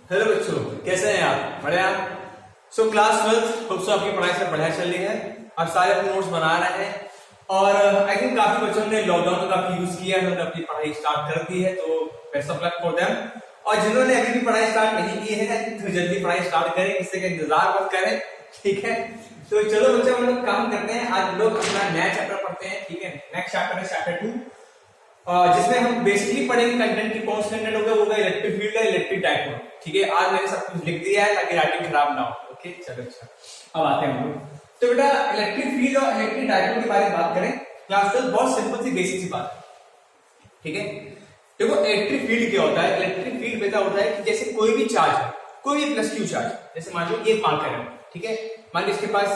Hello बच्चों, कैसे हैं आप? बढ़िया। सो क्लास 12 होप सो आपकी पढ़ाई सब बढ़िया चल रही है। अब सारे अपने नोट्स बना रहे हैं और आई थिंक काफी बच्चों ने लॉकडाउन का काफी यूज किया है, उन्होंने अपनी पढ़ाई स्टार्ट कर दी है, तो best of luck for them. और जिन्होंने अभी भी पढ़ाई स्टार्ट नहीं की है तो जल्दी पढ़ाई स्टार्ट करें, किसी का इंतजार मत करें, ठीक है। तो चलो बच्चों, हम लोग काम करते हैं। आज हम लोग अपना नया चैप्टर पढ़ते हैं, ठीक है। नेक्स्ट चैप्टर है चैप्टर 2, जिसमें हम बेसिकली पढ़ेंगे कंटेंट की कौन सा कंटेंट होगा इलेक्ट्रिक फील्ड है, इलेक्ट्रिक डायपोल, ठीक है। आज मैंने सब कुछ लिख दिया है ताकि राइटिंग खराब ना हो, ओके। चलो अच्छा, अब आते हैं हम लोग। तो बेटा इलेक्ट्रिक फील्ड और इलेक्ट्रिक डायपोल के बारे में बात करें, क्लास 12 बहुत सिंपल सी बेसिक सी बात है, ठीक है। देखो इलेक्ट्रिक फील्ड क्या होता है? इलेक्ट्रिक फील्ड बेटा होता है कि जैसे कोई भी चार्ज है, कोई भी प्लस क्यू चार्ज, जैसे मान लो ये मार्कर है, ठीक है। मान लो इसके पास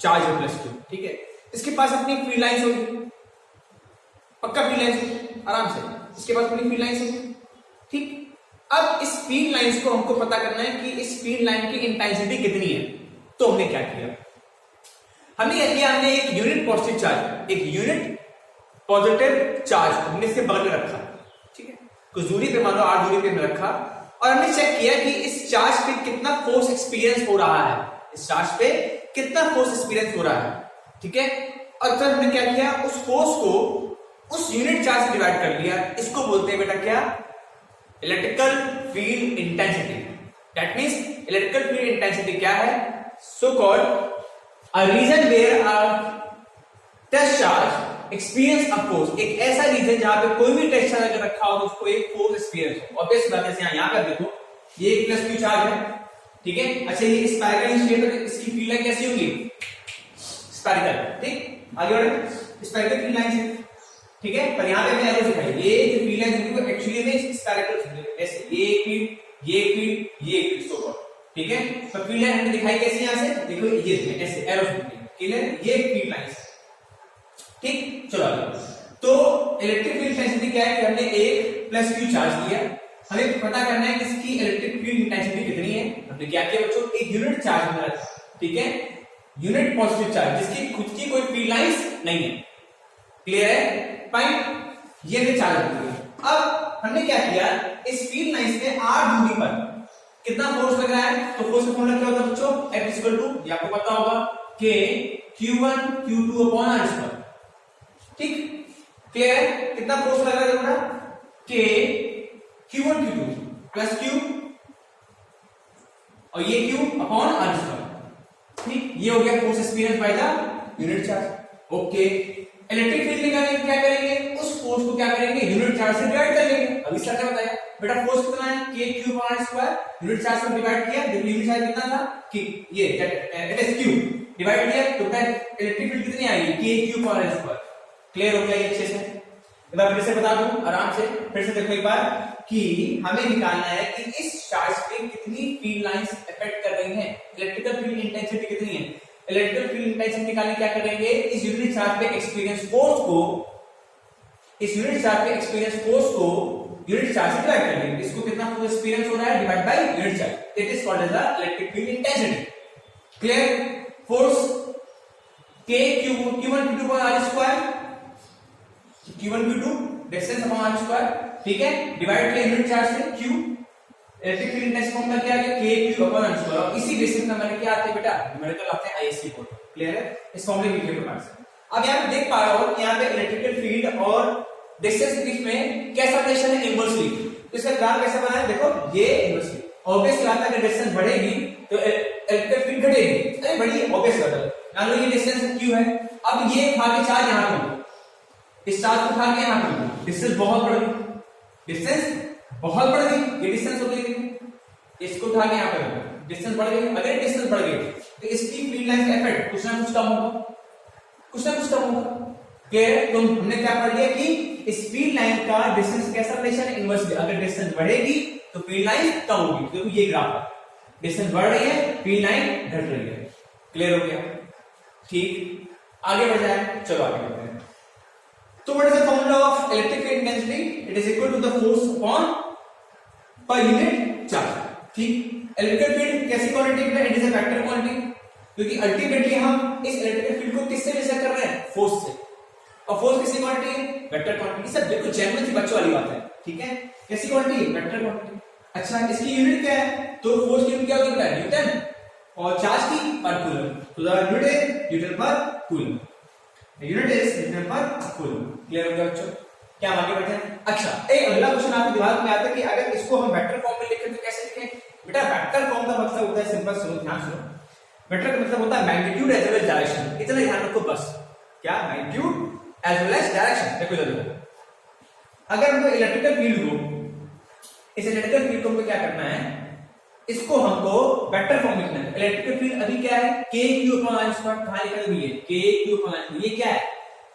चार्ज है प्लस क्यू, ठीक है। इसके पास अपनी फील्ड लाइंस होगी, पक्का फील्ड लाइंस आराम से, इसके पास अपनी फील्ड लाइंस होगी, ठीक। अब इस फील्ड लाइंस को हमको पता करना है कि इस फील्ड लाइन की इंटेंसिटी कितनी है। तो हमने क्या किया? हमने एक यूनिट पॉजिटिव चार्ज, एक यूनिट पॉजिटिव चार्ज हमने इसके बगल में रखा, ठीक है। कुछ दूरी पे, मान लो 8 दूरी पे हमने रखा, और हमने चेक किया कि इस चार्ज पे कितना फोर्स एक्सपीरियंस हो रहा है, इस चार्ज पे कितना फोर्स एक्सपीरियंस हो रहा है, ठीक है। और फिर हमने क्या किया, उस फोर्स को उस यूनिट चार्ज से डिवाइड कर लिया। इसको बोलते हैं बेटा क्या? Electrical field intensity. That means electrical field intensity क्या है? So called a region where a test charge experience a force. एक ऐसा रीजन जहां पे कोई भी टेस्ट चार्ज अगर रखा हो तो उसको एक फोर्स एक्सपीरियंस हो। ऑब्वियस बात है, यहां पर देखो ये एक प्लस क्यू चार्ज है, ठीक है। अच्छा ये स्पाइरल शेप है, इसकी फील्ड लाइन कैसी होगी? स्पाइरल, ठीक। आगे बढ़े, स्पाइरल फील्ड लाइन है, ठीक है। पर यहां पे मैंने एरो दिखाई, ये जो फील्ड है वो एक्चुअली में स्फेरिकल फील्ड है, ऐसे ये फील्ड, ये फील्ड, ये फील्ड, सो कॉल्ड, ठीक है। तो फील्ड लाइन हमने दिखाई कैसे? यहां से देखो, ये ऐसे एरो फील्ड, क्लियर? ये फील्ड लाइन, ठीक। चलो आगे। तो इलेक्ट्रिक फील्ड इंटेंसिटी क्या है? हमने एक प्लस क्यू चार्ज लिया, हमें पता करना है कि इसकी इलेक्ट्रिक फील्ड इंटेंसिटी कितनी है। हमने क्या किया बच्चों? एक यूनिट चार्ज में रखा, ठीक है। यूनिट पॉजिटिव चार्ज जिसकी खुद की कोई फील्ड लाइंस नहीं है, क्लियर है? फाइन, ये भी चार्ज होती है। अब हमने क्या किया, इस फील्ड लाइंस में 8 दूरी पर कितना फोर्स लग रहा है? तो फोर्स का फॉर्मूला क्या होता है बच्चों? F = ये आपको पता होगा, K Q1 Q2 upon R², ठीक। क्लियर है? कितना फोर्स लग रहा है बेटा? K Q1 Q2 plus Q और ये Q अपॉन R², ठीक। ये हो गया force experience by the unit charge, okay. Electric field निकालने क्या करेंगे? उस फोर्स को क्या करेंगे? यूनिट चार्ज से डिवाइड कर लेंगे। अभी सर ने बताया बेटा फोर्स कितना है? K Q/2, यूनिट चार्ज से डिवाइड किया, देखो यूनिट चार्ज कितना था कि ये इट इज Q, डिवाइड किया तो बेटा इलेक्ट्रिक फील्ड कितनी आएगी? K Q/2। क्लियर हो गया ये अच्छे से? एक बार फिर से बता दूं आराम से, फिर से देखो एक बार कि हमें निकालना है कि इस चार्ज पे कितनी फील्ड लाइंस इफेक्ट कर रही हैं, इलेक्ट्रिकल फील्ड इंटेंसिटी कितनी है। इलेक्ट्रिकल फील्ड इंटेंसिटी निकालने क्या करेंगे? इस यूनिट चार्ज पे एक्सपीरियंस फोर्स को, इस यूनिट चार्ज पे एक्सपीरियंस फोर्स को यूनिट चार्ज से डिवाइड कर लेंगे। इसको कितना फोर्स एक्सपीरियंस हो रहा है divide by unit charge, it is called as the electric field intensity. Clear? Force K Q1 Q2 पर R², Q1 Q2 distance upon R², ठीक है। डिवाइड किया यूनिट चार्ज से Q, electric field intensity formula क्या है? K Q upon R²। और इसी basis पे मैंने क्या आते हैं बेटा? न्यूमेरिकल आते हैं ISC कोड, क्लियर है? इस फॉर्मूले लिखे प्रकार से अब यहां पे देख पा रहे हो कि यहां पे इलेक्ट्रिकल फील्ड और डिस्टेंस के बीच में कैसा रिलेशन है? इनवर्सली। तो इसका ग्राफ कैसा बना है? देखो ये इनवर्सली, ऑब्वियस बात है अगर डिस्टेंस बढ़ेगी तो इलेक्ट्रिकल फील्ड घटेगी। अरे बढ़ी, ऑब्वियस बात है। मान लो ये डिस्टेंस Q है, अब ये उठा के चार्ज यहां पे, इस चार्ज को उठा के यहां पे, डिस्टेंस बहुत बढ़ गई, डिस्टेंस बहुत बढ़ गई, ये डिस्टेंस हो गई, इसको उठा के यहां पे डिस्टेंस बढ़ गई। अगर डिस्टेंस बढ़ गई तो इसकी फील्ड लाइन का इफेक्ट कुछ ना कुछ कम होगा, कुछ ना कुछ कम होगा। क्लियर? तो हमने क्या पढ़ लिया कि इस फील्ड लाइन का डिस्टेंस कैसा रिलेशन है? इनवर्सली। अगर डिस्टेंस बढ़ेगी तो फील्ड लाइन कम होगी। देखो ये ग्राफ है, डिस्टेंस बढ़ रही है, फील्ड लाइन घट रही है। क्लियर हो गया? ठीक, आगे बढ़ जाए, चलो आगे बढ़ते हैं। तो what is the formula of electric field intensity? It is equal to the force upon per unit charge, ठीक। इलेक्ट्रिकल फील्ड कैसी क्वांटिटी है? It is a vector quantity, क्योंकि अल्टीमेटली हम इस इलेक्ट्रिकल फील्ड को किससे मेजर कर रहे हैं? फोर्स से। और फोर्स किसी क्वांटिटी है? Vector quantity. सब देखो जेन्युइन सी बच्चों वाली बात है, ठीक है। कैसी क्वांटिटी? Vector quantity. अच्छा, इसकी यूनिट क्या है? तो फोर्स की यूनिट क्या होगी बेटा? न्यूटन, और चार्ज की पर कूलम। तो the unit is Newton per coulomb, unit is Newton per coulomb. Clear हो गया बच्चों? क्या हम आगे बढ़ते हैं? अच्छा, एक अगला क्वेश्चन आपके दिमाग में आता है कि अगर इसको हम वेक्टर फॉर्म में लिखें तो कैसे लिखें? बेटा वेक्टर फॉर्म का मतलब होता है सिंपल, सुनो ध्यान सुनो, वेक्टर का मतलब होता है magnitude as well as direction. इतना ध्यान रखो बस, क्या? Magnitude as well as direction. देखो इधर, अगर हमको इलेक्ट्रिकल फील्ड को, इस इलेक्ट्रिकल फील्ड को हमको क्या करना है, इसको हमको वेक्टर फॉर्म में लिखना है। इलेक्ट्रिकल फील्ड अभी क्या है? k q upon r square, कहां लिखा है ये? k q upon r। ये क्या है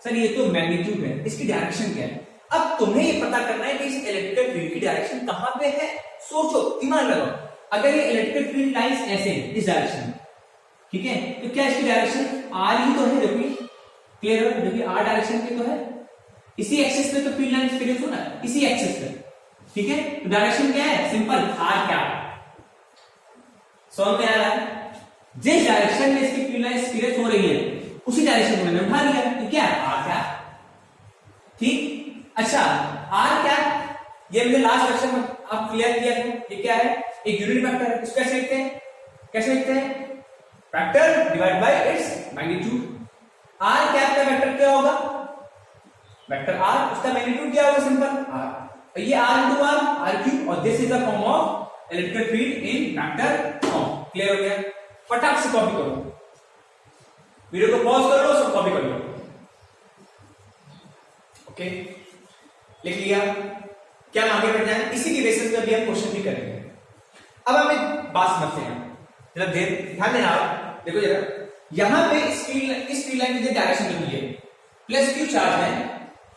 सर? ये तो मैग्नीट्यूड है, इसकी डायरेक्शन क्या है? अब तुम्हें ये पता करना है कि इस इलेक्ट्रिकल फील्ड की डायरेक्शन कहां पे है। सोचो, दिमाग लगाओ। अगर ये इलेक्ट्रिकल फील्ड लाइंस ऐसे हैं इस डायरेक्शन में, ठीक है, तो क्या इसकी डायरेक्शन r ही तो है। देखिए क्लियर है, देखिए r डायरेक्शन पे तो है, इसी एक्सिस पे तो फील्ड लाइन एक्सपीरियंस होना है, इसी एक्सिस पे, ठीक है। तो डायरेक्शन क्या है? सिंपल, r क्या समझ में आ रहा है? जिस डायरेक्शन में इसकी फील्ड लाइन एक्सपीरियंस हो रही है उसी डायरेक्शन को मैंने उठा लिया, तो क्या है? r क्या, ठीक। अच्छा, r क्या, ये मैंने लास्ट लेक्चर में आप क्लियर किया था। ये क्या है? एक यूनिट वेक्टर है। इसको कैसे लिखते हैं? कैसे लिखते हैं? Vector divide by its magnitude. r क्या का वेक्टर क्या होगा? वेक्टर r, उसका मैग्नीट्यूड क्या होगा? Simple r। ये r into r क्यूब, और this is the form of electric field in vector form. Clear हो गया? फटाक से कॉपी करो, वीडियो को पॉज कर लो, सब कॉपी कर लो। ओके, लिख लिया? क्या हम आगे बढ़ जाए? इसी की बेसिस पे अभी हम क्वेश्चन भी करेंगे। अब हम एक बात समझते हैं, जरा ध्यान देना आप। देखो जरा, यहां पे इस फील्ड लाइन की डायरेक्शन लिखी है, प्लस क्यू चार्ज है,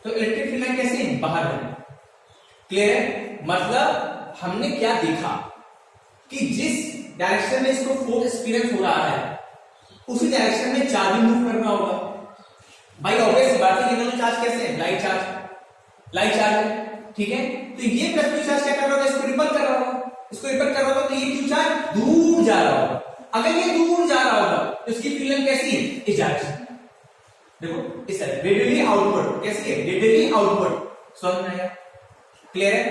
तो इलेक्ट्रिक फील्ड लाइन कैसे है? बाहर है। क्लियर है? मतलब हमने क्या देखा कि जिस डायरेक्शन में इसको फोर्स एक्सपीरियंस हो रहा है उसी डायरेक्शन में चार्ज भी मूव करना होगा। भाई ऑब्वियस बात है, ये दोनों चार्ज कैसे हैं? लाइट चार्ज है, ठीक है। तो ये प्लस क्यू चार्ज क्या कर रहा होगा? इसको रिपल कर रहा होगा, इसको रिपल कर रहा होगा, तो ये क्यू चार्ज दूर जा रहा होगा। अगर ये दूर जा रहा होगा तो इसकी फील्ड लाइन कैसी है? इस डायरेक्शन, देखो इस तरह, रेडियली आउटवर्ड। कैसी है? Radially outward. समझ में आया? क्लियर है?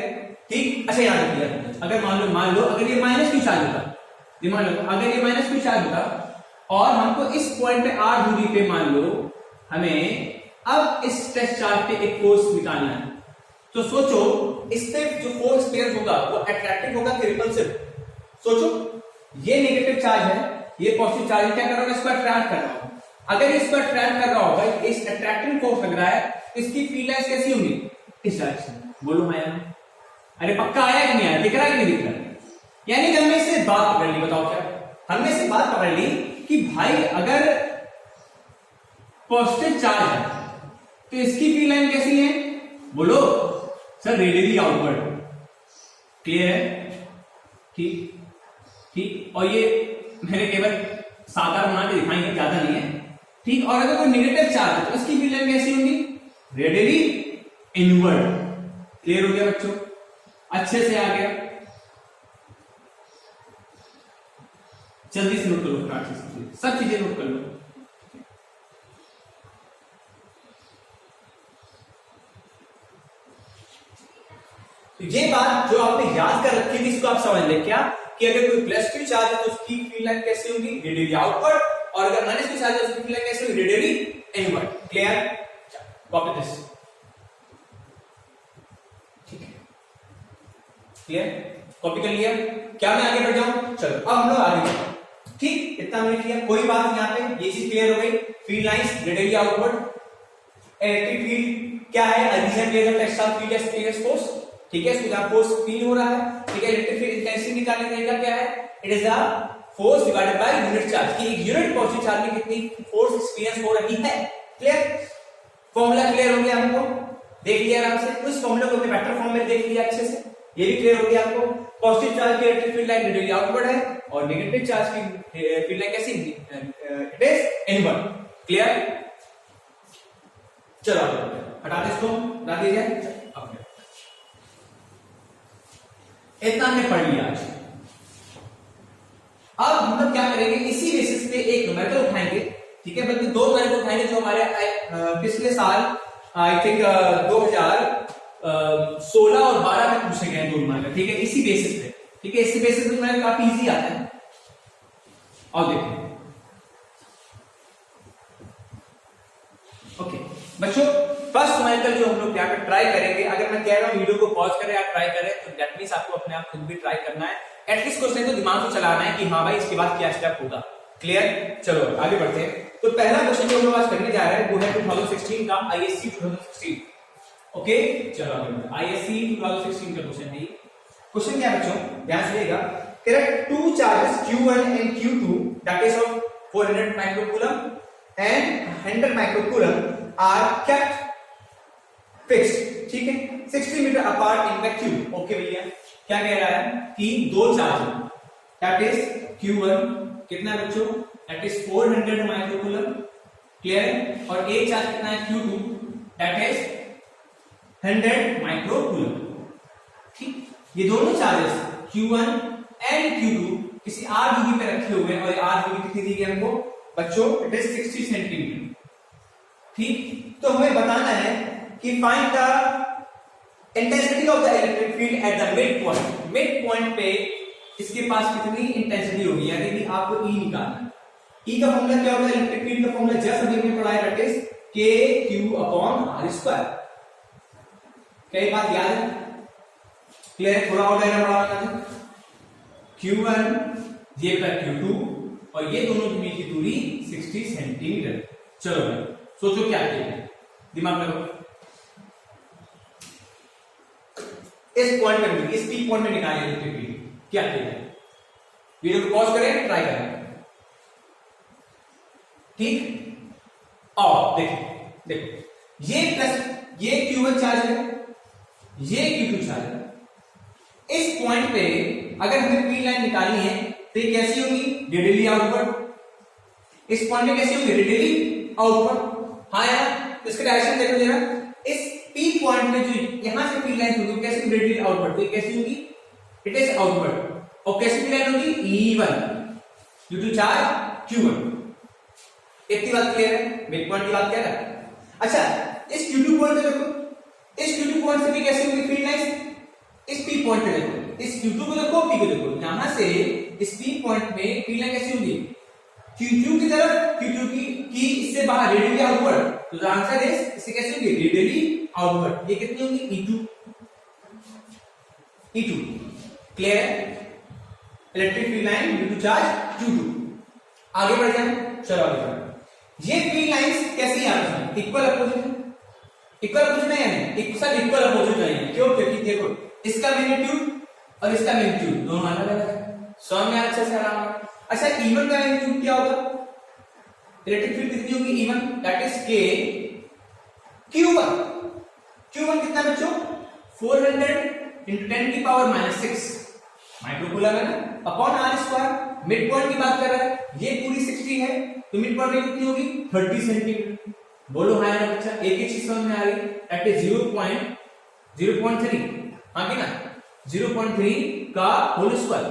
ठीक। अच्छा याद रखिए, अगर मान लो अगर ये माइनस क्यू चार्ज होता, मान लो अगर ये माइनस क्यू चार्ज होता और हमको इस पॉइंट पे r दूरी पे मान लो हमें अब इस टेस्ट चार्ज पे एक फोर्स निकालना है, तो सोचो इस पे जो फोर्स एक्सपीरियंस होगा वो अट्रैक्टिव होगा कि रिपल्सिव? सोचो, ये नेगेटिव चार्ज है, ये पॉजिटिव चार्ज क्या कर रहा होगा? इसको अट्रैक्ट कर रहा होगा। अगर इसको अट्रैक्ट कर रहा होगा, इस अट्रैक्टिंग फोर्स लग रहा है, इसकी फील्ड लाइंस कैसी होंगी? इस डायरेक्शन। बोलो आया? अरे पक्का आया कि नहीं आया? दिख रहा है कि नहीं दिख रहा? यानी कि हमने इससे बात पकड़ ली। बताओ क्या? हमने इससे बात पकड़ ली कि भाई अगर पॉजिटिव चार्ज है तो इसकी फील्ड लाइन कैसी है? बोलो सर, रेडियली आउटवर्ड। क्लियर है? ठीक। और ये मैंने केवल साकार बना के दिखाई है, ज्यादा नहीं है, ठीक। और अगर कोई नेगेटिव चार्ज है तो इसकी फील्ड लाइन कैसी होगी? Radially inward. क्लियर हो गया बच्चों? अच्छे से आ गया? जल्दी से नोट करो, सब चीजें नोट कर लो। तो ये बात जो आपने याद कर रखी थी इसको आप समझ लें क्या, कि अगर कोई प्लस क्यू चार्ज है तो उसकी फील्ड लाइन कैसी होगी? Radially outward. और अगर माइनस क्यू चार्ज है तो उसकी फील्ड लाइन कैसी होगी? Radially inward. Clear? Copy this. ठीक है, क्लियर? कॉपी कर लिया? क्या मैं आगे बढ़ जाऊं? चलो अब हम लोग आगे बढ़ते। ठीक, इतना हमने किया, कोई बात नहीं। यहाँ पे ये चीज क्लियर हो गई। Field lines radially outward. Electric field क्या है? A region where the textile field experience force, ठीक है, इसको जहां फोर्स फील हो रहा है, ठीक है। इलेक्ट्रिक फील्ड इंटेंसिटी निकालने का तरीका क्या है? It is the force divided by unit charge, कि एक यूनिट पॉजिटिव चार्ज में कितनी फोर्स एक्सपीरियंस हो रही है। क्लियर? फॉर्मूला क्लियर हो गया हमको? देख लिया आराम से। उस फॉर्मूला को हमने वेक्टर फॉर्म में देख लिया अच्छे से, ये भी क्लियर हो गया आपको। पॉजिटिव चार्ज की electric field line radially outward है और नेगेटिव चार्ज की फील्ड लाइन कैसी? It is inward. क्लियर? चलो हटा दे इसको, हटा दीजिए। इतना हमने पढ़ लिया आज। अब हम लोग क्या करेंगे? इसी बेसिस पे एक न्यूमेरिकल उठाएंगे, ठीक है, बल्कि दो न्यूमेरिकल उठाएंगे जो हमारे पिछले साल आई थिंक 2016 और 12 में पूछे गए हैं, दो न्यूमेरिकल, ठीक है, इसी बेसिस पे। ठीक है, इसके बेसिस पे तुम्हारा काफी इजी आता है। और देखो ओके बच्चों, फर्स्ट न्यूमेरिकल जो हम लोग यहाँ पे ट्राई करेंगे, अगर मैं कह रहा हूँ वीडियो को पॉज करें आप ट्राई करें, तो दैट मींस आपको अपने आप खुद भी ट्राई करना है, एटलीस्ट क्वेश्चन को दिमाग से चलाना है कि हाँ भाई इसके बाद क्या स्टेप होगा। क्लियर? चलो आगे बढ़ते हैं। तो पहला क्वेश्चन जो हम लोग आज करने जा रहे हैं वो है 2016 का आईएससी 2016। ओके चलो आगे आईएससी 2016 का क्वेश्चन है। क्वेश्चन क्या है बच्चों, ध्यान से देखिएगा। Correct two charges Q1 and Q2 that is of 400 microcoulomb and 100 microcoulomb are kept fixed, ठीक है, 60 metre apart in vacuum. Okay भैया, क्या कह रहा है कि दो चार्ज that is Q1 कितना है बच्चों, that is 400 माइक्रोकूलम। क्लियर? और एक चार्ज कितना है Q2 that is 100 माइक्रोकूलम। ठीक, ये दोनों चार्जेस Q1 एंड Q2 किसी r दूरी पे रखे हुए हैं और r दूरी कितनी दी गई हमको बच्चों, इट इज 60 सेंटीमीटर। ठीक, तो हमें बताना है कि find the intensity of the electric field at the mid point. Mid point पे इसके पास कितनी इंटेंसिटी होगी, यानी कि आपको E निकालना है। E का फॉर्मूला क्या होता है, इलेक्ट्रिक फील्ड का फॉर्मूला जस्ट अभी हमने पढ़ा है, दैट इज KQ/R²। क्या बात याद है? क्लियर? थोड़ा और डायग्राम बनाना है। Q1 ये प्लस Q2 और ये दोनों के बीच की दूरी 60 सेंटीमीटर। चलो भाई सोचो क्या किया, दिमाग में इस पॉइंट पे, इस पी पॉइंट में निकालें इलेक्ट्रिक फील्ड, क्या किया है? वीडियो को पॉज करें, ट्राई करें। ठीक, और देखो देखो ये प्लस ये Q1 चार्ज है, ये Q2 चार्ज है। इस पॉइंट पे अगर हमें पी लाइन निकालनी है तो ये कैसी होगी, रेडियली आउटवर्ड। इस पॉइंट पे कैसी होगी, रेडियली आउटवर्ड। हाँ यार, तो इसका डायरेक्शन देखो जरा, इस पी पॉइंट में जो यहां से पी लाइन होगी कैसी, रेडियली आउटवर्ड। तो ये कैसी होगी, इट इज आउटवर्ड। और कैसी पी लाइन होगी, E1 due to charge Q1। इतनी बात क्लियर है? मिड पॉइंट की बात क्या है? अच्छा, इस Q2 पॉइंट पे देखो, इस Q2 पॉइंट से भी कैसी होगी फील्ड लाइंस, इस P पॉइंट पे देखो, इस Q2 को देखो, P को देखो, यहां से इस P पॉइंट में फील्ड लाइन कैसी होगी, Q2 की तरफ, Q2 की इससे बाहर, रेडियली आउटवर्ड। तो द आंसर इज इससे कैसी होगी, रेडियली आउटवर्ड। ये कितनी होगी, E2। क्लियर है? Electric field line due to charge Q2। आगे बढ़ जाए, चलो आगे बढ़े। ये फील्ड लाइंस कैसी है आपस में, इक्वल अपोजिट। इक्वल अपोजिट नहीं है, इक्वल अपोजिट नहीं है। क्यों? क्योंकि देखो इसका मैग्नीट्यूड और इसका मैग्नीट्यूड दोनों अलग अलग है। समझ में अच्छे से आराम है। अच्छा, E1 का मैग्नीट्यूड क्या होगा, इलेक्ट्रिक फील्ड कितनी होगी E1, that is K Q1। Q1 कितना बच्चों, 400 into 10⁻⁶ माइक्रोकूलम है ना, अपॉन R²। मिड पॉइंट की बात कर रहा है, ये पूरी 60 है, तो मिड पॉइंट कितनी होगी, 30 सेंटीमीटर। बोलो हाँ या बच्चा, एक ही चीज समझ में आ रही, दैट इज 0.3। हाँ कि ना, 0.3 का होल स्क्वायर।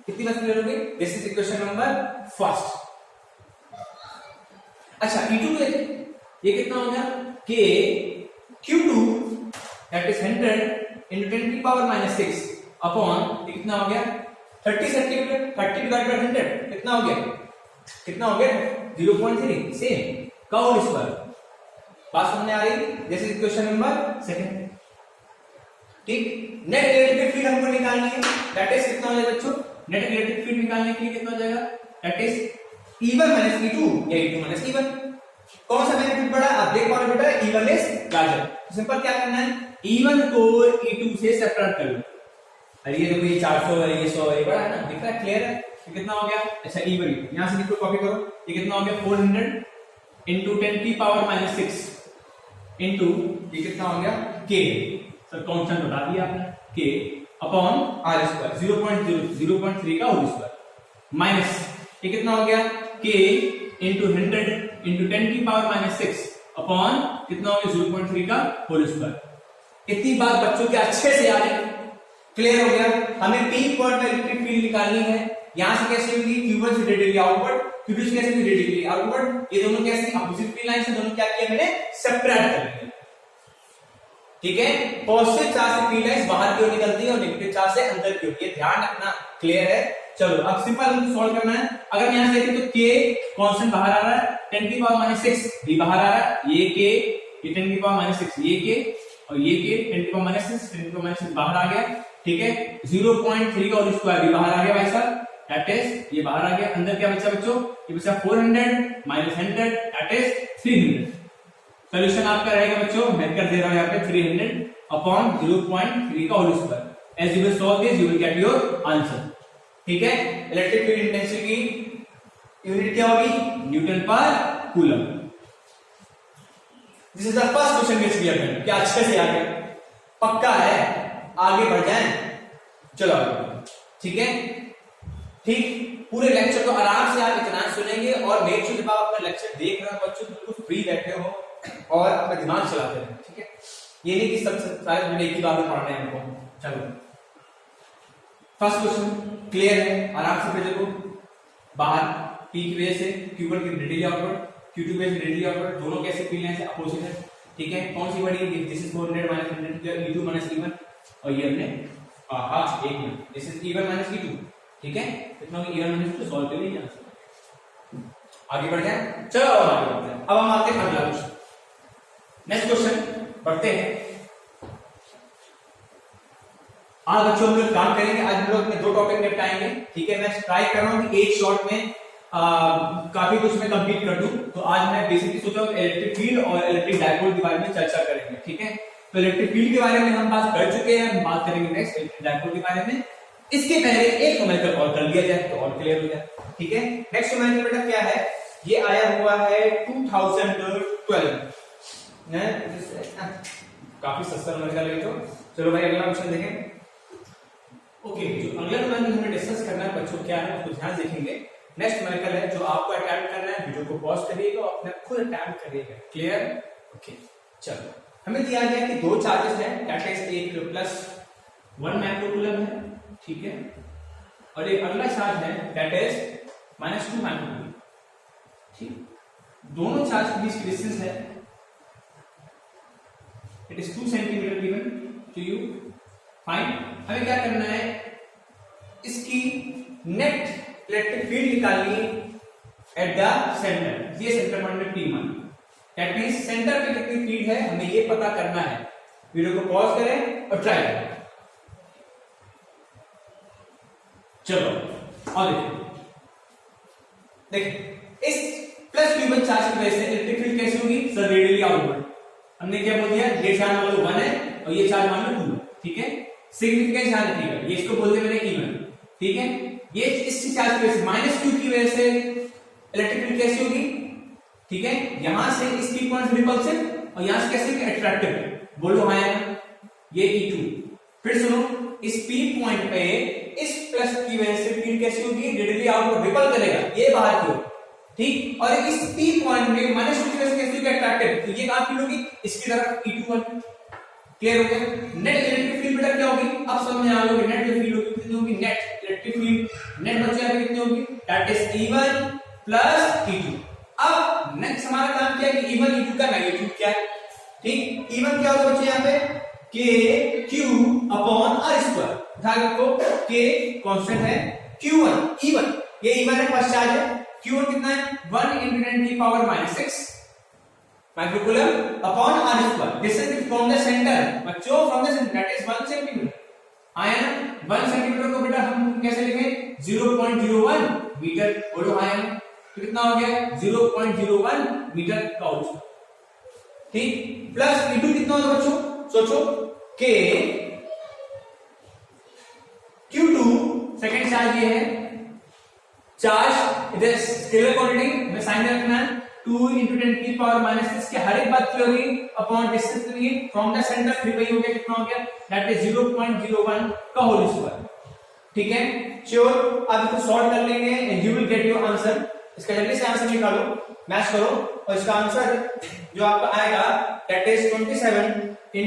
कितनी बात क्लियर हो गई? This is equation number first. अच्छा, E2 को देखिए, ये कितना हो गया, K Q2 that is 100 into 10⁻⁶ upon कितना हो गया, 30 सेंटीमीटर। 30 डिवाइड बाय 100 कितना हो गया, 0.3 सेम का होल स्क्वायर। बात समझ में आ रही? This is equation number second. ठीक, नेट इलेक्ट्रिक फील्ड हमको निकालनी है, दैट इज कितना हो जाएगा बच्चों, नेट इलेक्ट्रिक फील्ड निकालने के लिए कितना हो जाएगा, दैट इज E1 - E2 या E2 - E1। कौन सा मैग्नीट्यूड बड़ा, आप देख पा रहे बेटा, E1 इज लार्जर। सिंपल क्या करना है, E1 को E2 से सेपरेट कर लो। अरे ये देखो, ये 400 है, ये 100 है, ये बड़ा है ना, दिख रहा है? क्लियर है? ये कितना हो गया, अच्छा E1 यहां से लिखो, कॉपी करो, ये कितना हो गया, 400 into 10⁻⁶ into ये कितना हो गया, K, सर कांस्टेंट बता दिया आपने, K अपॉन R², 0.3 का होल स्क्वायर, माइनस ये कितना हो गया, K into 100 into 10⁻⁶ अपॉन कितना हो गया, 0.3 का होल स्क्वायर। इतनी बात बच्चों के अच्छे से याद है? क्लियर हो गया? हमें P पॉइंट में इलेक्ट्रिक फील्ड निकालनी है। यहां से कैसे होगी, Q1 से रेडियली आउटवर्ड, Q2 से कैसे होगी, रेडियली आउटवर्ड। ये दोनों कैसे अपोजिट फील्ड लाइन से, दोनों क्या किया मैंने, सेपरेट कर दिया। ठीक है, पॉजिटिव चार्ज से पी लाइंस बाहर की ओर निकलती है और नेगेटिव चार्ज से अंदर की ओर, ये ध्यान रखना। क्लियर है? चलो अब सिंपल हमको सॉल्व करना है। अगर यहां से देखें तो k कांस्टेंट बाहर आ रहा है, 10 की पावर -6 भी बाहर आ रहा है, ये k, ये 10 की पावर -6, ये k और ये k 10 की पावर -6, 10 की पावर -6 बाहर आ गया। ठीक है, 0.3 का होल स्क्वायर भी बाहर आ गया भाई साहब, दैट इज ये बाहर आ गया। अंदर क्या बचा बच्चों? ये बचा 400 -100 दैट इज 300। सॉल्यूशन आपका रहेगा बच्चों, मैं कर दे रहा हूं यहां पे 300 अपॉन 0.3 का whole square. As you will solve this you will get your answer. ठीक है, इलेक्ट्रिक फील्ड इंटेंसिटी की यूनिट क्या होगी? Newton per coulomb. This is the first question which we have done. क्या अच्छे से याद है? पक्का है? आगे बढ़ जाएं, चलो आगे। ठीक है, ठीक, पूरे लेक्चर को आराम से आप इतना सुनेंगे और मेक श्योर जब आप अपना लेक्चर देख रहे हो बच्चों बिल्कुल फ्री बैठे हो और अपना दिमाग चलाते रहे। ठीक है, ये नहीं कि सब सारे मैंने एक ही बार में पढ़ना है हमको। चलो फर्स्ट क्वेश्चन क्लियर है, आराम से भेजो। बाहर P की वजह से Q1 की रेडियली आउटवर्ड, Q2 की वजह से रेडियली आउटवर्ड, दोनों कैसे फील्ड लाइन से अपोजिट है। ठीक है, कौन सी बड़ी? दिस इज 400 -100 E2 -E1 और ये हमने हां 1 minute, this is E1 -E2। ठीक है, इतना E1 -E2 सॉल्व कर लीजिए, आगे बढ़ जाए। चलो आगे बढ़ते हैं। अब हम आते हैं अगला क्वेश्चन, नेक्स्ट क्वेश्चन बढ़ते हैं। आज बच्चों हम लोग काम करेंगे, आज हम लोग अपने 2 टॉपिक निपटाएंगे। ठीक है, मैं ट्राई कर रहा हूं कि एक शॉट में काफी कुछ मैं कंप्लीट कर दूं। तो आज मैं बेसिकली सोचा हूं इलेक्ट्रिक फील्ड और इलेक्ट्रिक डायपोल के बारे में चर्चा करेंगे। ठीक है, तो इलेक्ट्रिक फील्ड के बारे में हम बात कर चुके हैं, हम बात करेंगे नेक्स्ट इलेक्ट्रिक डायपोल के बारे में। इसके पहले एक न्यूमेरिकल और कर लिया जाए तो और क्लियर हो जाए। ठीक है, नेक्स्ट न्यूमेरिकल बेटा क्या है? ये आया हुआ है 2012 काफी सस्ता न्यूमेरिकल है। तो चलो भाई अगला क्वेश्चन देखें। ओके, जो अगला न्यूमेरिकल हमें डिस्कस करना है बच्चों क्या है उसको ध्यान देखेंगे। नेक्स्ट न्यूमेरिकल है जो आपको अटेम्प्ट करना है, वीडियो को पॉज करिएगा और अपने खुद अटेम्प्ट करिएगा। क्लियर? ओके, चलो हमें दिया गया कि 2 चार्जेस हैं, दैट इज एक +1 माइक्रोकूलम है। ठीक है, और एक अगला चार्ज है दैट इज -2 माइक्रोकूलम। ठीक, दोनों चार्ज के बीच की डिस्टेंस है, it is 2 centimetre given to you. Fine, हमें क्या करना है? इसकी नेट इलेक्ट्रिक फील्ड निकालनी एट द सेंटर। ये सेंटर पॉइंट में P1, दैट मींस सेंटर पे कितनी फील्ड है हमें ये पता करना है। वीडियो को पॉज करें और ट्राई करें। चलो और देखिए इस +Q1 चार्ज की वजह से इलेक्ट्रिक फील्ड कैसी होगी? Sir radially outward. हमने क्या बोल दिया? ये चार्ज मान लो 1 है और ये चार्ज मान लो 2 है। ठीक है, सिग्निफिकेंस ध्यान रखिएगा, ये इसको बोलते मैंने E1। ठीक है, ये इस चार्ज की वजह से -Q की वजह से इलेक्ट्रिक फील्ड कैसी होगी? ठीक है, यहां से इस P पॉइंट रिपल्सिव और यहां से कैसे अट्रैक्टिव। बोलो हाँ या ना? ये E2। फिर सुनो, इस P पॉइंट पे इस प्लस की वजह से फील्ड कैसी होगी? रेडियली आउटवर्ड रिपल करेगा, ये बाहर की ओर। ठीक, और इस P पॉइंट में -Q की वजह से कैसी होगी? अट्रैक्टिव, तो ये कहां फील्ड होगी? इसकी तरफ E2। क्लियर हो गया? नेट इलेक्ट्रिक फील्ड बेटा क्या होगी? अब समझ में आ गया कि नेट जो फील्ड होगी कितनी होगी? नेट इलेक्ट्रिक फील्ड नेट बच्चे यहाँ पे कितनी होगी? That is E1 plus E2। अब नेक्स्ट हमारा काम क्या है कि E1 E2 का मैग्नीट्यूड क्या है? ठीक, E1 क्या होगा बच्चे यहाँ पे? KQ upon R²। ध्यान रखो K कांस्टेंट है, Q1 E1 ये E1 है, फर्स्ट चार्ज है। Q1 कितना है? 1 × 10 की power -6 microcoulomb upon R²। Distance from the centre बच्चों, from the centre that is 1 centimetre. आया ना? 1 सेंटीमीटर को बेटा हम कैसे लिखें? 0.01 मीटर। बोलो आया ना? तो कितना हो गया? 0.01 मीटर का होल स्क्वायर। ठीक, प्लस E2 कितना होगा बच्चों? सोचो, K Q2 सेकंड चार्ज ये है, चार्ज इधर स्केलर क्वांटिटी में साइन रखना है। 2 × 10 की पावर -6 के हर एक बात क्या होगी? Upon distance from the centre. फिर वही हो गया, कितना हो गया? दैट इज 0.01 का होल स्क्वायर। ठीक है, श्योर? अब इसको सॉल्व कर लेंगे and you will get your answer. इसका जल्दी से आंसर निकालो, मैच करो और इसका आंसर जो आपका आएगा दैट इज 27 ×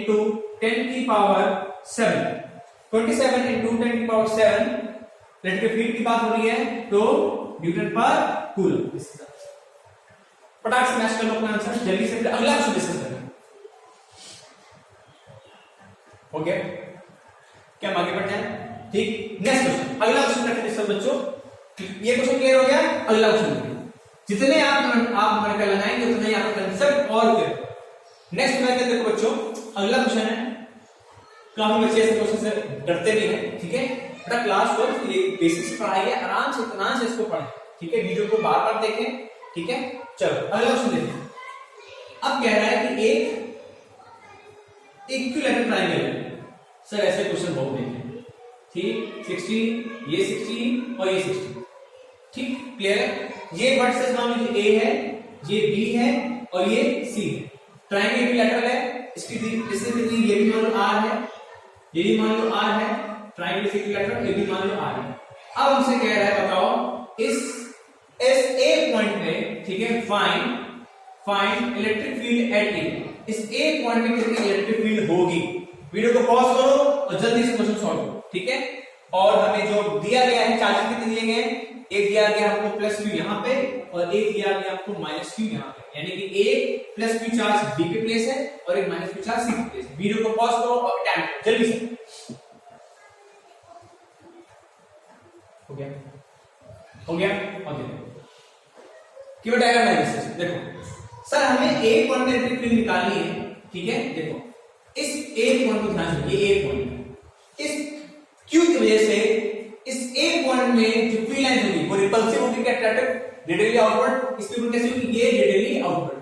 10 की पावर 7। 27 × 10 की पावर 7 इलेक्ट्रिक फील्ड की बात हो रही है, तो न्यूटन पर कूलम। फटाक से मैच कर लो अपना आंसर जल्दी से, फिर अगला क्वेश्चन डिस्कस करेंगे। हो गया? क्या हम आगे बढ़ जाए? ठीक, नेक्स्ट क्वेश्चन, अगला क्वेश्चन करते हैं सब बच्चों। ये क्वेश्चन क्लियर हो गया? अगला क्वेश्चन, जितने आप मन का लगाएंगे उतने ही आपका कंसेप्ट और क्लियर। नेक्स्ट मैं कहते देखो बच्चों, अगला क्वेश्चन है, काफी बच्चे ऐसे क्वेश्चन से डरते भी हैं, ठीक है बेटा। क्लास 12 ये बेसिक्स पढ़ाई है, आराम से इत्मीनान से इसको पढ़ें, ठीक है, वीडियो को बार बार देखें, ठीक है। चलो अगला क्वेश्चन देखिए। अब कह रहा है कि एक इक्विलैटरल ट्रायंगल है। सर ऐसे क्वेश्चन बहुत देखे, ठीक, 16, ये 16 और ये 16, ठीक, क्लियर है। ये वर्टिसेस मान लीजिए ए है, ये बी है और ये सी है। ट्रायंगल इक्विलैटरल है, इसकी डिग्री ये भी मान लो आर है, ये भी मान लो आर है, ट्रायंगल इक्विलैटरल ये भी मान लो आर है। अब हमसे कह रहा है बताओ इस ए पॉइंट में, ठीक है, फाइंड इलेक्ट्रिक फील्ड एट ए। इस ए पॉइंट में कितनी इलेक्ट्रिक फील्ड होगी? वीडियो को पॉज करो और जल्दी से क्वेश्चन सॉल्व करो, ठीक है। और हमें जो दिया गया है, चार्जेस कितने दिए गए हैं? एक दिया गया आपको प्लस क्यू यहाँ पे और एक दिया गया आपको माइनस क्यू यहाँ पे, यानी कि एक प्लस क्यू चार्ज बी पे प्लेस है और एक माइनस क्यू चार्ज सी पे प्लेस है। वीडियो को पॉज करो और टाइम जल्दी से। हो गया? हो गया? ओके, क्यों डायग्राम एनालिसिस देखो। सर हमें ए पॉइंट में इलेक्ट्रिक फील्ड निकालनी है, ठीक है। देखो इस ए पॉइंट को ध्यान से, ये ए पॉइंट, इस क्यू की वजह से इस ए पॉइंट में जो फील्ड लाइन होगी वो रिपल्सिव होगी क्या अट्रैक्टिव? Radially outward. इसकी फील्ड कैसी होगी? ये रेडियली आउटवर्ड।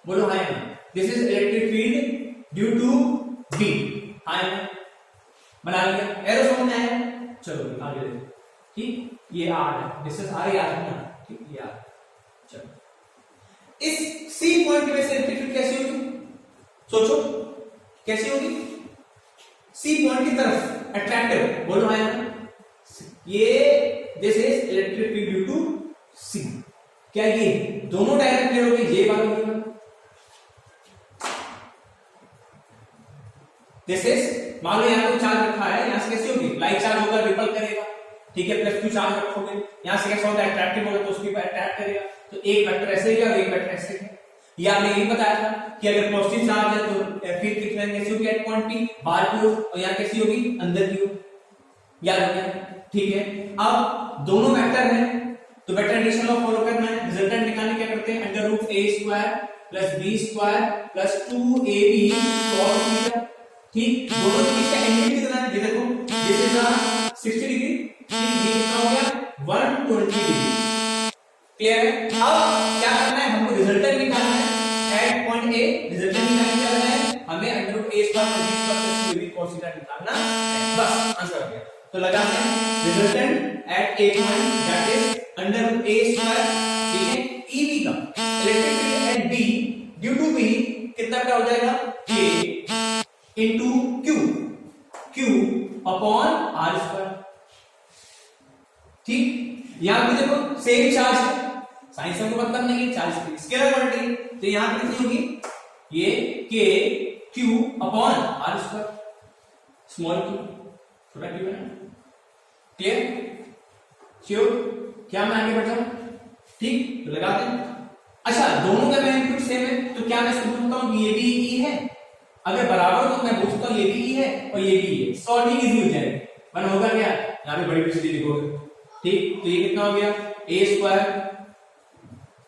बोलो हां ना। This is electric field due to B. हां ना, बना लिया, एरो समझ में आया? चलो आगे देखो, ठीक, ये आर है, दिस इज आर, याद है ना, ठीक, ये आर। चलो इस सी पॉइंट की वजह से इलेक्ट्रिक फील्ड कैसी होगी? सोचो कैसी होगी? सी पॉइंट की तरफ अट्रैक्टिव। बोलो हां ना, ये this is electric field due to C. क्या ये दोनों डायरेक्ट क्लियर हो गई? ये बात होगी, दिस इज, मान लो यहां पे चार्ज रखा है, यहां से कैसी होगी? लाइक चार्ज होगा, रिपल करेगा, ठीक है, प्लस क्यू चार्ज रखोगे, यहां से कैसा होता है? अट्रैक्टिव होगा, तो उसके ऊपर अट्रैक्ट करेगा। तो एक वेक्टर ऐसे ही और एक वेक्टर ऐसे है। ये आपने यही बताया था कि अगर पॉजिटिव चार्ज है तो फील्ड कितना कैसी होगी? एट पॉइंट पी, बाहर की ओर, और यहां कैसी होगी? अंदर की ओर। याद हो गया? ठीक है। अब दोनों वेक्टर हैं तो वेक्टर एडिशन ऑफ फॉलो करना है। रिजल्टेंट निकालने क्या करते हैं? Under root A square plus B square plus 2ab cos theta, ठीक। दोनों के बीच का एंगल कितना है? ये देखो, दिस इज 60 डिग्री, ठीक, ये कितना हो गया? 120 डिग्री। क्लियर है? अब क्या करना है? हमको रिजल्टेंट निकालना है एट पॉइंट ए। रिजल्टेंट निकालने क्या है? हमें under root A square plus B square plus 2ab cos theta निकालना है। बस आंसर आ गया। तो लगाते हैं resultant at A point that is under root A square, ठीक है, ईबी का electric field at B due to B कितना क्या हो जाएगा? K into Q, Q upon R square, ठीक। यहां पे देखो सेम चार्ज है, साइंस हमको मतलब नहीं है, चार्ज स्केलर क्वांटिटी, तो यहां पे कितनी होगी? ये के Q upon R square, small Q, छोटा क्यू है, क्लियर? श्योर? क्या मैं आगे बढ़ जाऊं? ठीक, तो लगाते हैं। अच्छा, दोनों का मैग्नीट्यूड सेम है तो क्या मैं इसको बोलता हूं कि ये भी ई है? अगर बराबर तो मैं बोलता हूं ये भी ई है और ये भी ई है। सॉल्विंग इजी हो जाएगी। वन होगा क्या? यहां पे बड़ी बड़ी लिखोगे, ठीक। तो ये कितना हो गया? A square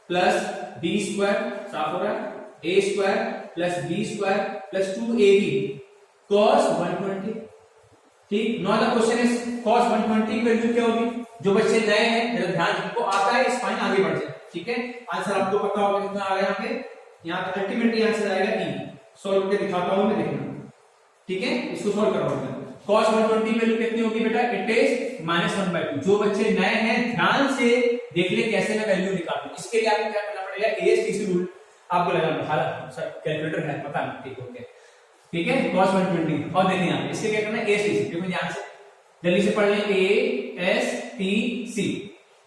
plus B square, साफ हो रहा है, A square plus B square plus 2ab cos 120, ठीक। Now the question is cos 120 की वैल्यू क्या होगी? जो बच्चे नए हैं जरा ध्यान, जिनको आता है इस फाइन आगे बढ़ जाए, ठीक है। आंसर आपको पता होगा कितना आ रहा है यहाँ पे अल्टीमेटली आंसर आएगा ई। सॉल्व करके दिखाता हूं मैं, देखना, ठीक है, इसको सॉल्व करवाऊंगा। cos 120 वैल्यू कितनी होगी बेटा? It is -1/2। जो बच्चे नए हैं ध्यान से देख ले कैसे मैं वैल्यू निकालूं। इसके लिए आपको क्या करना पड़ेगा? एएसटीसी रूल आपको लगाना, हां कैलकुलेटर है पता नहीं, ठीक, ओके, ठीक है। cos 120 और देखिए यहां इसके क्या करना है? एएसटीसी, देखो ध्यान से जल्दी से पढ़ लें, एएसटीसी,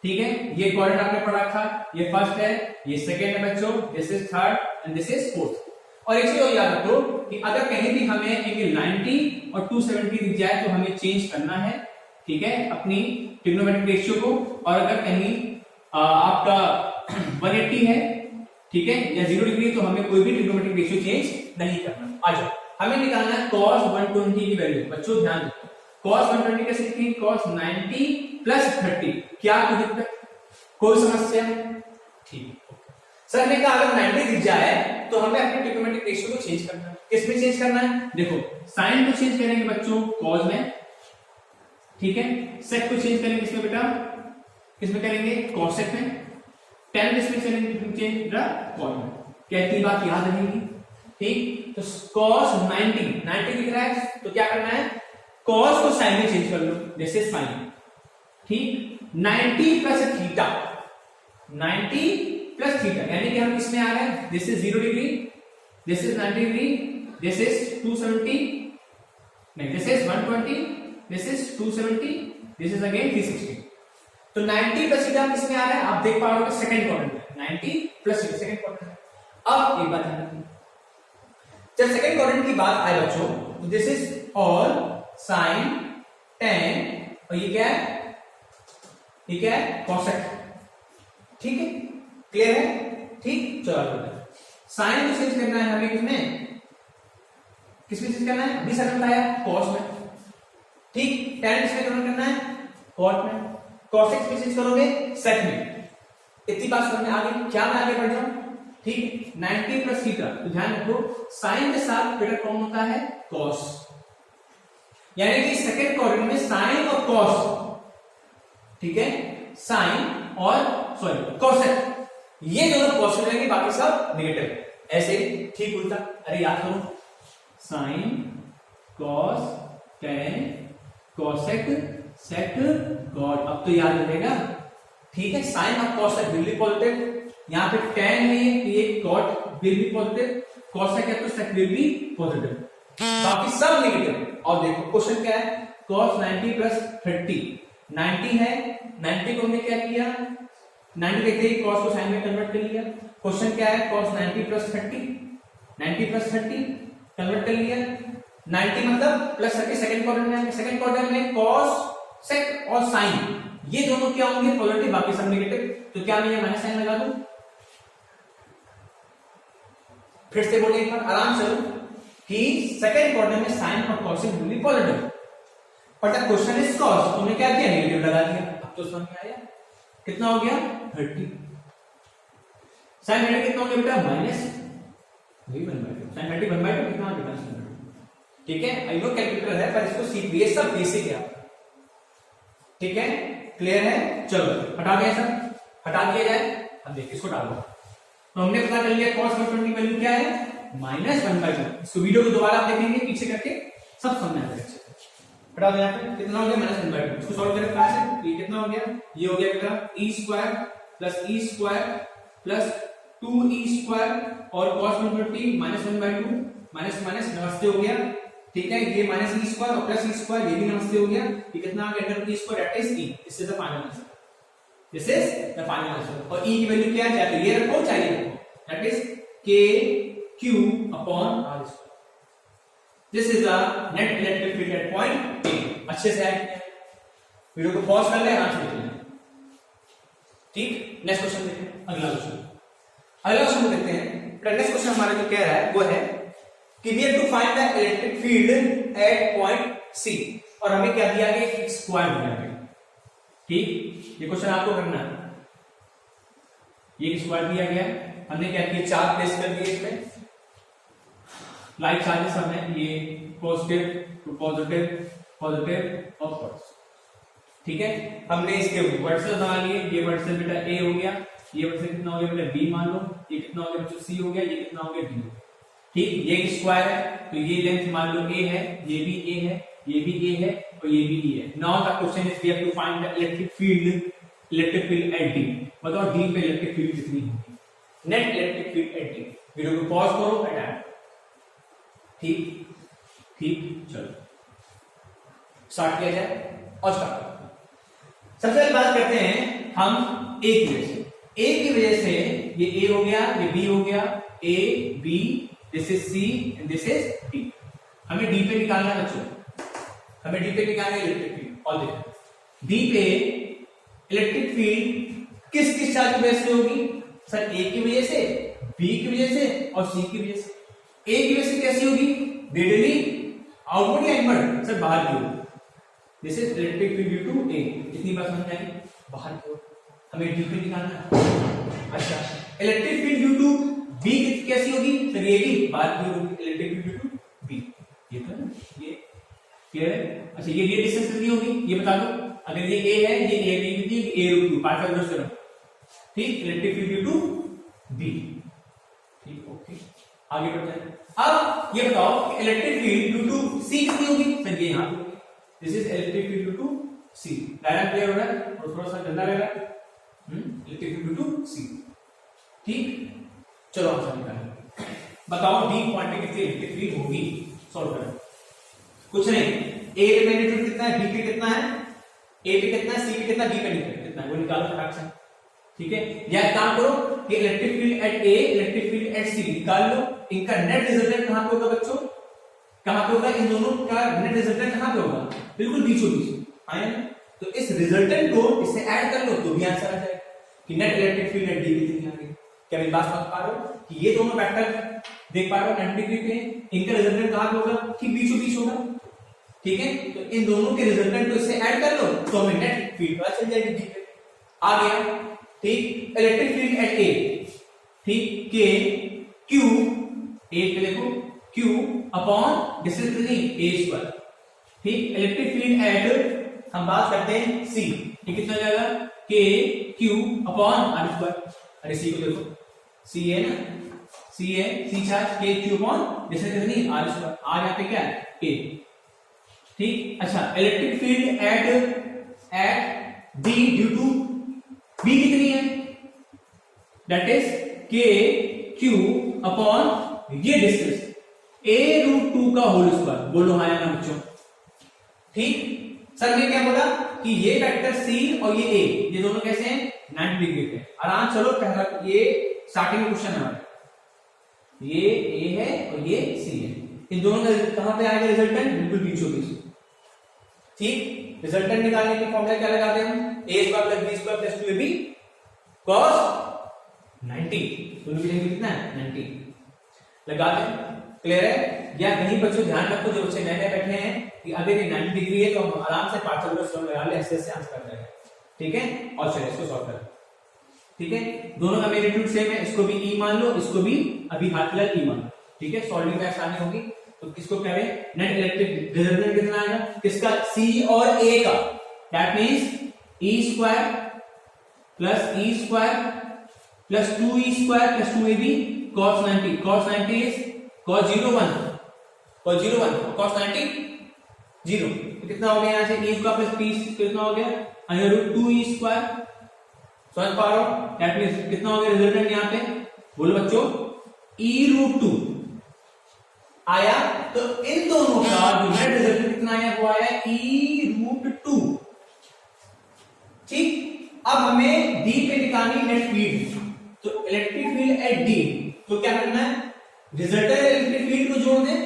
ठीक है। ये क्वाड्रेंट आपने पढ़ा था, ये फर्स्ट है, ये सेकंड है बच्चों, this is third and this is fourth. और एक चीज और याद रखो कि अगर कहीं भी हमें एक 90 और 270 दिख जाए तो हमें चेंज करना है, ठीक है, अपनी ट्रिग्नोमेट्रिक रेशियो को। और अगर कहीं आपका 180 है, ठीक है, या 0 डिग्री, तो हमें कोई भी ट्रिग्नोमेट्रिक रेशियो चेंज नहीं करना। आ जाओ हमें निकालना है cos 120 की वैल्यू। बच्चों ध्यान दो, cos 120 कैसे लिखेंगे? cos 90 plus 30। क्या कोई दिक्कत, कोई समस्या? ठीक। सर ने कहा अगर 90 दिख जाए तो हमें अपने ट्रिग्नोमेट्रिक रेशियो को चेंज करना है। किस में चेंज करना है? देखो साइन को चेंज करेंगे बच्चों cos में, ठीक है। sec को चेंज करेंगे किसमें बेटा? किसमें करेंगे? cosec में। tan किसमें करेंगे चेंज बेटा? cos में। कहती बात याद रहेगी, ठीक। तो cos 90 दिख रहा है तो क्या करना है? cos को sin में चेंज कर लो, जैसे sin, ठीक। 90 प्लस थीटा, 90 प्लस थीटा, यानी कि हम इसमें आ रहे हैं, this is 0 degree, this is 90 degree, this is 270, नहीं this is 120, this is 270, this is again 360। तो 90 प्लस थीटा किसमें आ रहा है? आप देख पा रहे हो सेकंड क्वाड्रेंट में, 90 प्लस थीटा सेकंड क्वाड्रेंट में। अब एक बात ध्यान रखिए, जब सेकंड क्वाड्रेंट की बात आए बच्चों, तो this is all sine tan, और ये क्या है? ये क्या है? cosec, ठीक है, क्लियर है, ठीक। चलो आगे, साइन को चेंज करना है हमें किसमें? किसमें चेंज करना है? अभी सर बताया cos में, ठीक। tan किसमें कन्वर्ट करना है? cot में। cosec में चेंज करोगे sec में। इतनी बात समझ में आ गई? क्या मैं आगे बढ़ जाऊं? ठीक, 90 प्लस थीटा, तो ध्यान रखो साइन के साथ बेटा कौन होता है? cos, यानी कि सेकंड क्वाड्रेंट में साइन और cos, ठीक है, साइन और सॉरी cosec, ये दोनों पॉजिटिव रहेंगे, बाकी सब नेगेटिव। ऐसे ठीक उल्टा, अरे याद करो, sign cos tan cosec sec cot, अब तो याद रहेगा, ठीक है। साइन और cosec विल बी पॉजिटिव, यहाँ पे tan है ये cot will be positive, cosec है तो sec विल बी पॉजिटिव, बाकी सब नेगेटिव। और देखो क्वेश्चन क्या है? cos 90 प्लस 30, 90 है, 90 को हमने क्या किया? 90 देखते ही cos को sin में कन्वर्ट कर लिया। क्वेश्चन क्या है? cos 90 प्लस 30, 90 प्लस 30 कन्वर्ट कर लिया। 90 मतलब प्लस 30 सेकंड क्वाड्रेंट में, सेकंड क्वाड्रेंट में cos sec और sin ये दोनों क्या होंगे? पॉजिटिव, बाकी सब नेगेटिव। तो क्या मैं ये माइनस साइन लगा दूं? फिर से बोलिए एक बार आराम से कि सेकंड क्वाड्रेंट में साइन और cos विल बी पॉजिटिव, पर द क्वेश्चन इज cos, तुमने क्या किया? नेगेटिव लगा दिया। अब तो समझ में आया? कितना हो गया? 30। साइन 30 कितना हो गया बेटा? माइनस 1/2। साइन 30 1/2 कितना हो गया? ठीक है, आई नो कैलकुलेटर है पर इसको सीख, ये सब बेसिक है, ठीक है, क्लियर है। चलो हटा दिया सर, हटा दिया जाए। अब देखिए इसको डालो, तो हमने पता कर लिया cos 120 की वैल्यू क्या है? -1/2। इसको वीडियो को दोबारा आप देखेंगे पीछे करके, सब समझ में आएगा। हटा दो, यहाँ पे कितना हो गया? -1/2। इसको सॉल्व करें कहां से? ये कितना हो गया? ये हो गया बेटा e² plus e² plus 2e² और cos 120 -1/2, माइनस माइनस नमस्ते हो गया, ठीक है। ये -e² और प्लस e², ये भी नमस्ते हो गया। ये कितना आ गया? e², that is e। This is the final answer, this is the final answer. और e की वैल्यू क्या है? चाहे ये रखो चाहे ये रखो, that is kq/r²। This is the net electric field at point A। अच्छे से ऐड किया, वीडियो को पॉज कर ले, आराम से देख लें, ठीक। नेक्स्ट क्वेश्चन देखते हैं, अगला क्वेश्चन देखते हैं। नेक्स्ट क्वेश्चन हमारा जो कह रहा है वो है कि we have to find the electric field at point C, और हमें क्या दिया गया? एक स्क्वायर दिया गया, ठीक। ये क्वेश्चन आपको करना है, ये स्क्वायर दिया गया, हमने क्या किया? चार्ज प्लेस कर दिए इसमें, लाइक चार्जेस हमने ये पॉजिटिव टू पॉजिटिव, पॉजिटिव और पॉजिटिव, ठीक है। हमने इसके वर्टिकल बना लिए, ये वर्टिकल बेटा A हो गया, ये वर्टिकल कितना हो गया बेटा B मान लो, ये कितना हो गया बच्चों C हो गया, ये कितना हो गया D, ठीक। ये एक स्क्वायर है तो ये लेंथ मान लो A है, ये भी A है, ये भी A है और ये भी E है। Now the question is we have to find the electric field at D। बताओ D पे इलेक्ट्रिक फील्ड कितनी होगी? Net electric field at D। Video को पॉज करो एंड ऐड, ठीक ठीक। चलो स्टार्ट किया जाए और स्टार्ट। सबसे पहले बात करते हैं हम A की वजह से। A की वजह से ये A हो गया, ये B हो गया, A B, this is C and this is D। हमें D पे निकालना है बच्चों, हमें D पे निकालना है इलेक्ट्रिक फील्ड। और देखो D पे इलेक्ट्रिक फील्ड किस किस चार्ज की वजह से होगी? सर A की वजह से, B की वजह से और C की वजह से। A की वजह से कैसी होगी? रेडियली आउटवर्ड या इनवर्ड? सर बाहर की ओर। This is electric field due to A. इतनी बात समझ आई? बाहर की ओर हमें ड्यू टू निकालना है। अच्छा, electric field due to B कैसी होगी? सर ये भी बाहर की ओर होगी, electric field due to B. ये तो ना, ये क्लियर है? अच्छा, ये डिस्टेंस कितनी होगी ये बता दो। अगर ये ए है, ये ए बी कितनी होगी? A root 2 part of use करो। ठीक, electric field due to B. ठीक, ओके, आगे बढ़ते हैं। अब ये बताओ कि electric field due to C कितनी होगी? सर ये यहां पे होगी। This is electric field due to C. Diagram clear हो रहा है? और थोड़ा सा गंदा लग रहा है। इलेक्ट्रिक फील्ड ड्यू टू सी। ठीक, चलो आंसर निकालें। बताओ डी पॉइंट पे कितनी इलेक्ट्रिक फील्ड होगी? सॉल्व करें। कुछ नहीं, ए पे मैग्नीट्यूड कितना है, बी पे कितना है, ए पे कितना है, सी पे कितना, बी पे कितना है, वो निकालो फटाक से। ठीक है, या एक काम करो कि electric field at A, electric field at C निकाल लो। इनका नेट रिजल्टेंट कहां पे होगा बच्चों? कहां पे होगा? इन दोनों का नेट रिजल्टेंट कहां पे होगा? बिल्कुल बीचों बीच। आए ना? तो इस रिजल्टेंट को इससे ऐड कर लो तो भी आंसर आ जाएगा कि net electric field at D कितनी आ गई। क्या मेरी बात समझ पा रहे हो कि ये दोनों वेक्टर देख पा रहे हो 90 डिग्री पे, इनका रिजल्टेंट कहां पे होगा? ठीक बीचों बीच होगा। ठीक है, तो इन दोनों के रिजल्टेंट को इससे ऐड कर लो तो हमें नेट फील्ड पता चल जाएगी। ठीक है, आ गया। ठीक, इलेक्ट्रिक फील्ड एट ए, ठीक, के क्यू, ए पे देखो क्यू अपॉन डिस्टेंस कितनी? ए स्क्वायर। ठीक, इलेक्ट्रिक फील्ड एट हम बात करते हैं सी, ठीक, कितना जाएगा? के क्यू अपॉन आर स्क्वायर। अरे सी को देखो, सी है ना, सी है, C charge, K Q upon distance कितनी? R square. आर यहां पे क्या है? ए। ठीक, अच्छा, electric field at D due to B कितनी है? That is K Q upon ये डिस्टेंस ए रूट 2 का होल स्क्वायर। बोलो हाँ या ना बच्चों? ठीक, सर ने क्या बोला कि ये वेक्टर सी और ये ए, ये दोनों कैसे हैं? 90 डिग्री पे। आराम चलो, पहला ये स्टार्टिंग में क्वेश्चन है हमारा, ये ए है और ये सी है, इन दोनों का कहां पे आएगा रिजल्टेंट? बिल्कुल बीचों बीच। ठीक, रिजल्टेंट निकालने की फॉर्मूला क्या लगाते हैं हम? A square plus B square plus 2ab cos 90। दोनों की जगह कितना है? 90 लगा दें। क्लियर है? या कहीं बच्चों ध्यान रखो, जो बच्चे नए नए बैठे हैं कि अगर ये 90 डिग्री है तो हम आराम से पार्शियल सॉल्व लगा ले, ऐसे ऐसे आंसर कर जाएगा। ठीक है, और चलिए इसको सॉल्व करें। ठीक है, दोनों का मैग्नीट्यूड सेम है, इसको भी ई मान लो, इसको भी अभी हाथ फिलहाल ई मान लो। ठीक है, सॉल्विंग में आसानी होगी। तो किसको कह रहे हैं? नेट इलेक्ट्रिक रिजल्टेंट कितना आएगा? किसका? सी और ए का। That means E square plus 2e square plus 2ab cos 90। cos 90 is cos 01, cos 01 cos 90 0। तो कितना हो गया यहाँ से? e स्क्वायर प्लस p कितना हो गया? Under root 2e square. समझ पा रहे हो? दैट मींस कितना हो गया रिजल्टेंट यहाँ पे? बोलो बच्चों, e रूट 2 आया। तो इन दोनों का जो नेट रिजल्टेंट कितना आया? वो आया e रूट 2। ठीक, अब हमें डी पे निकालनी नेट फील्ड। तो इलेक्ट्रिक फील्ड एट डी, तो क्या करना है? रिजल्टेंट इलेक्ट्रिक फील्ड को जोड़ दें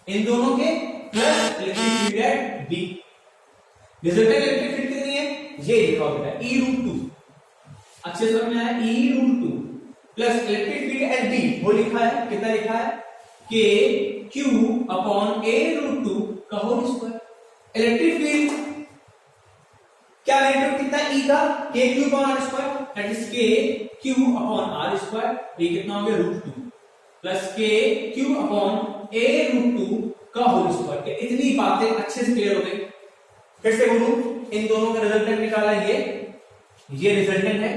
इन दोनों के, plus electric field at D. Resultant electric field कितनी है? ये लिखा होगा e रूट 2। अच्छे से समझ में आया? e root 2 plus electric field at D, वो लिखा है, कितना लिखा है? के क्यू अपॉन ए रूट 2 का होल स्क्वायर। इलेक्ट्रिक फील्ड क्या मैग्नीट्यूड कितना है? ई का, K Q upon R square, that is K Q upon R square. ये कितना हो गया? Root 2 plus K Q upon a root 2 का होल स्क्वायर। इतनी बातें अच्छे से क्लियर हो गई। फिर से बोलूं, इन दोनों का रिजल्टेंट निकाला, ये रिजल्टेंट है,